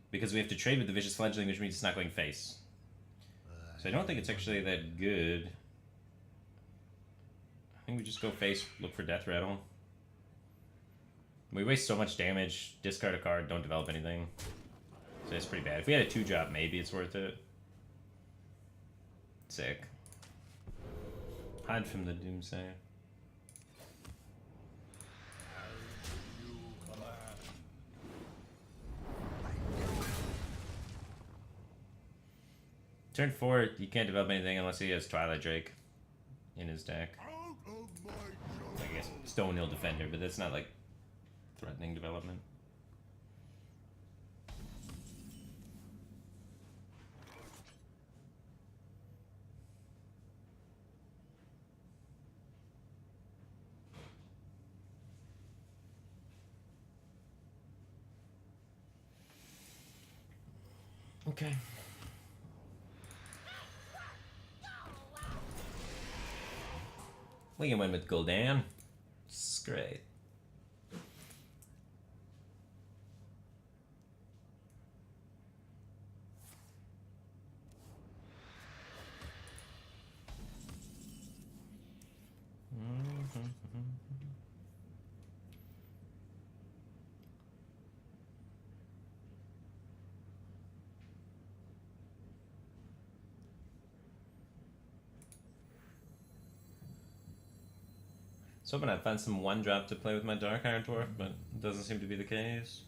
because we have to trade with the Vicious Fledgling, which means it's not going face. So I don't think it's actually that good. I think we just go face, look for Death Rattle. We waste so much damage, discard a card, don't develop anything. So it's pretty bad. If we had a 2-drop, maybe it's worth it. Sick. Hide from the Doomsayer. Turn 4, you can't develop anything unless he has Twilight Drake in his deck. Out of my I guess Stonehill Defender, but that's not like threatening development. Okay. We can win with Gul'dan. It's great. I was hoping I'd find some one drop to play with my Dark Iron Dwarf, but it doesn't seem to be the case.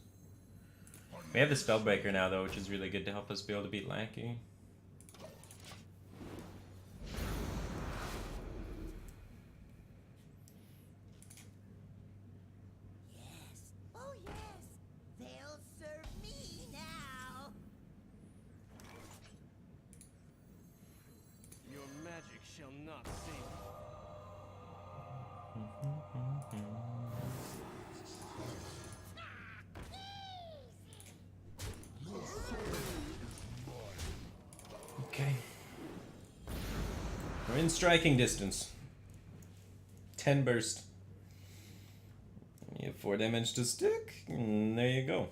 We have the Spellbreaker now, though, which is really good to help us be able to beat Lackey. Yes. Oh, yes. They'll serve me now. Your magic shall not save you. Okay. We're in striking distance. 10 burst. You have 4 damage to stick, and there you go.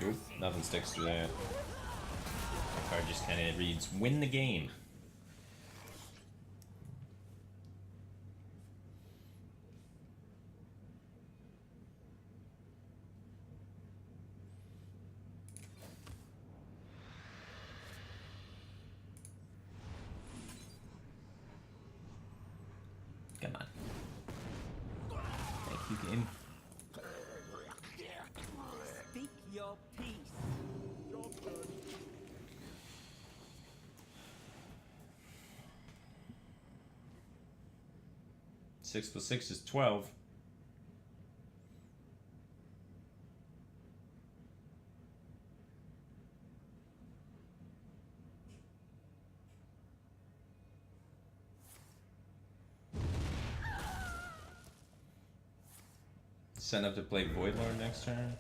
Oop, nothing sticks to that. My card just kind of reads, win the game. Come on. Thank you, game. Speak your peace. 6 plus 6 is 12. Send up to play Void Lord next turn.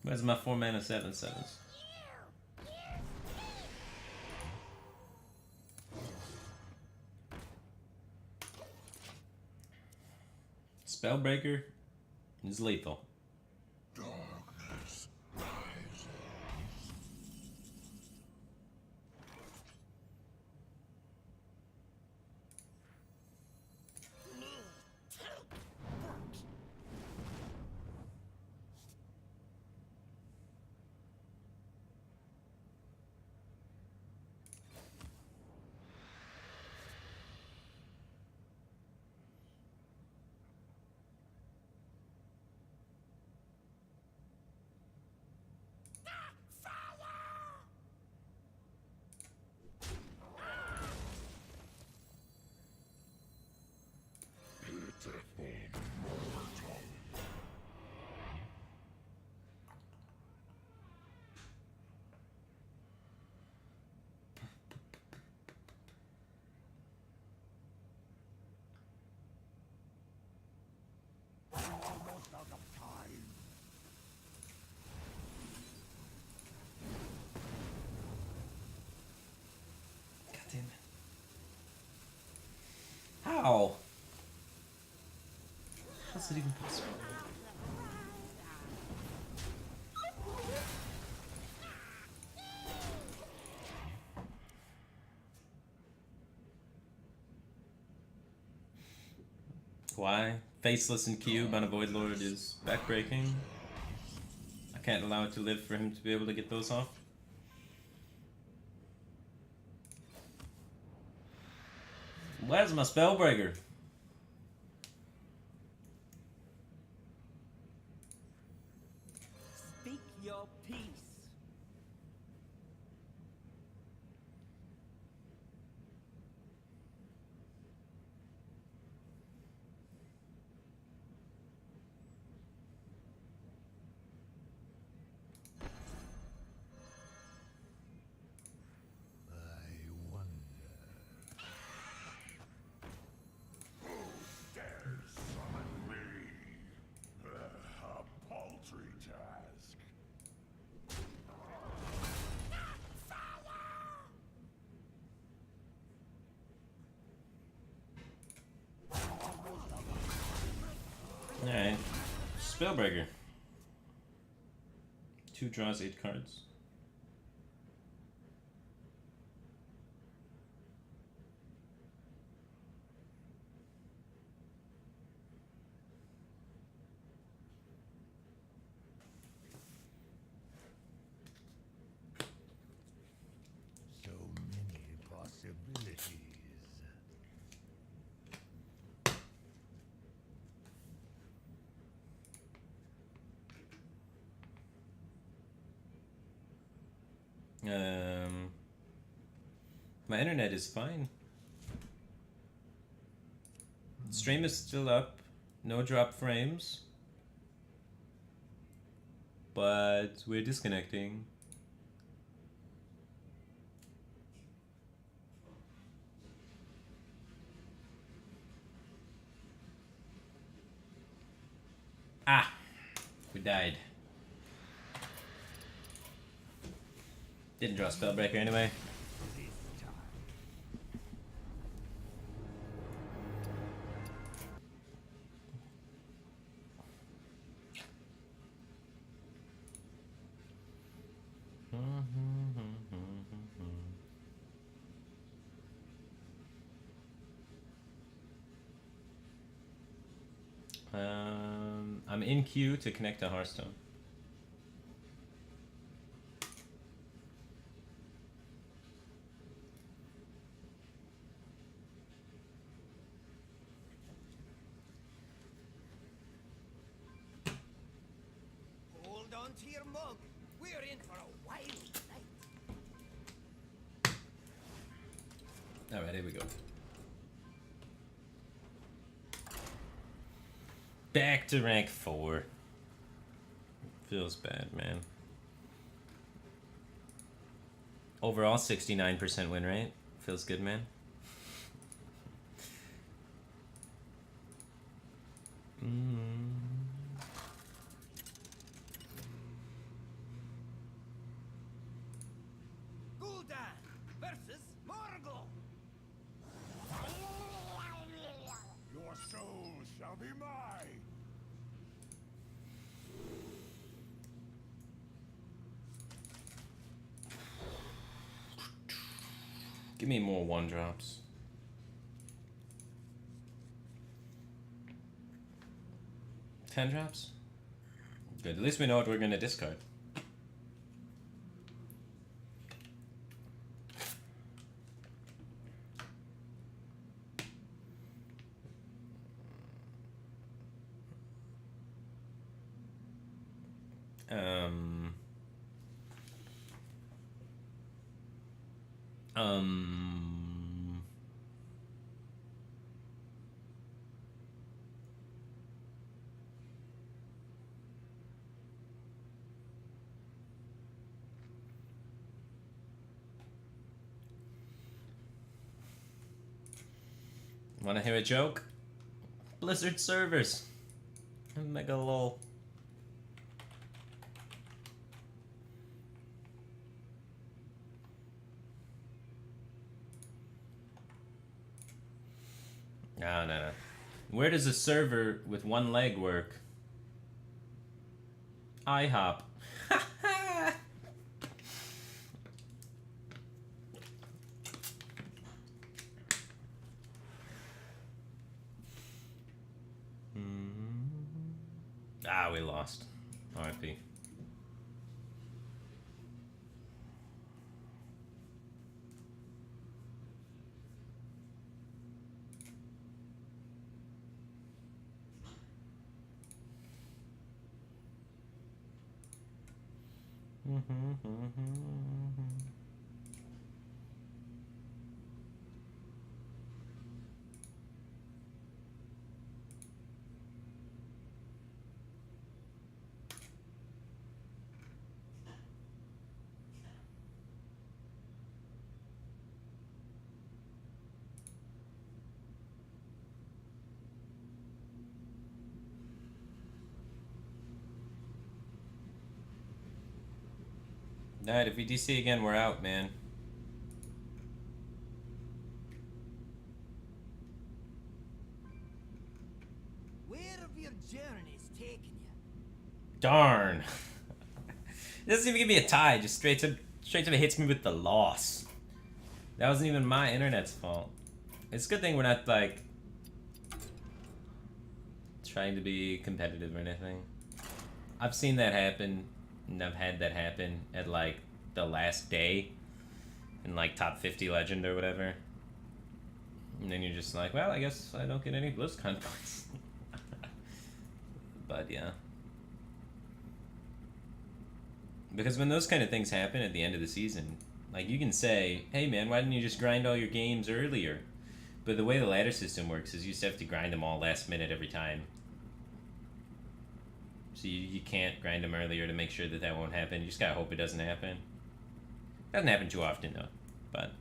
Where's my 4 mana 7/7s? Spellbreaker is lethal. Darkness rises. Almost out of time. God damn it. How? How's it even possible? Why? Faceless and Cube on a Void Lord is backbreaking. I can't allow it to live for him to be able to get those off. Where's my Spellbreaker? Speak your peace. Spellbreaker. 2 draws, 8 cards. So many possibilities. My internet is fine. Stream is still up. No drop frames. But we're disconnecting. Ah! We died. Didn't draw Spellbreaker anyway. I'm in queue to connect to Hearthstone. Hold on to your mug. We're in for a wild night. Alright, here we go. Back to rank 4. Feels bad, man. Overall, 69% win rate. Feels good, man. Gul'dan versus Morgul. Your soul shall be mine. Give me more 1-drops. Ten drops? Good. At least we know what we're gonna discard. Um. Wanna hear a joke? Blizzard servers. Mega lol. No. Where does a server with 1 leg work? IHOP. Ah, we lost. RIP. Alright, if we DC again, we're out, man. Where have your journeys taken you? Darn. It doesn't even give me a tie, just straight to it hits me with the loss. That wasn't even my internet's fault. It's a good thing we're not, like, trying to be competitive or anything. I've seen that happen, and I've had that happen at, like, the last day in, like, top 50 legend or whatever. And then you're just like, well, I guess I don't get any BlizzCon points. But, yeah. Because when those kind of things happen at the end of the season, like, you can say, hey man, why didn't you just grind all your games earlier? But the way the ladder system works is you just have to grind them all last minute every time. So you can't grind them earlier to make sure that that won't happen. You just gotta hope it doesn't happen. Doesn't happen too often though, but...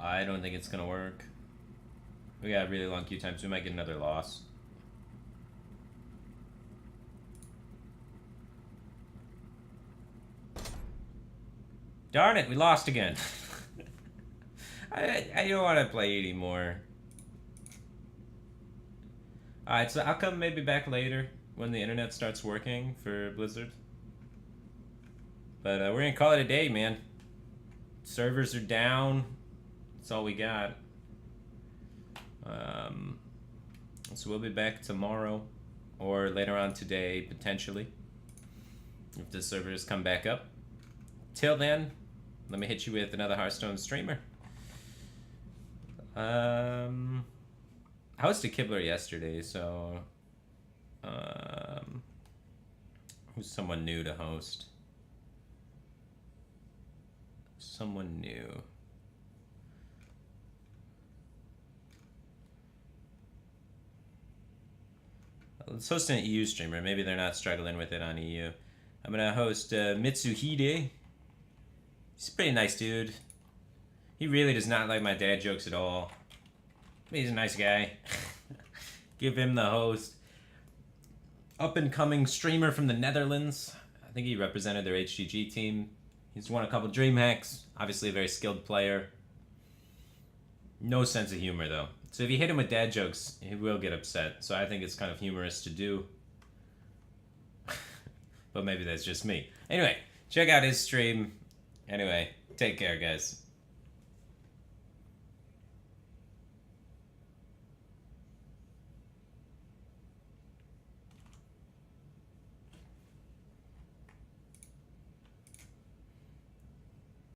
I don't think it's gonna work. We got really long queue times. We might get another loss. Darn it, we lost again. I don't want to play anymore. Alright, so I'll come maybe back later when the internet starts working for Blizzard. But we're gonna call it a day, man. Servers are down. That's all we got. So we'll be back tomorrow or later on today, potentially, if the servers come back up. Till then, let me hit you with another Hearthstone streamer. I hosted Kibler yesterday, so who's someone new to host? Someone new. Let's host an EU streamer. Maybe they're not struggling with it on EU. I'm gonna host Mitsuhide. He's a pretty nice dude. He really does not like my dad jokes at all. But he's a nice guy. Give him the host. Up and coming streamer from the Netherlands. I think he represented their HGG team. He's won a couple DreamHacks. Obviously a very skilled player. No sense of humor though. So if you hit him with dad jokes, he will get upset. So I think it's kind of humorous to do. But maybe that's just me. Anyway, check out his stream. Anyway, take care, guys.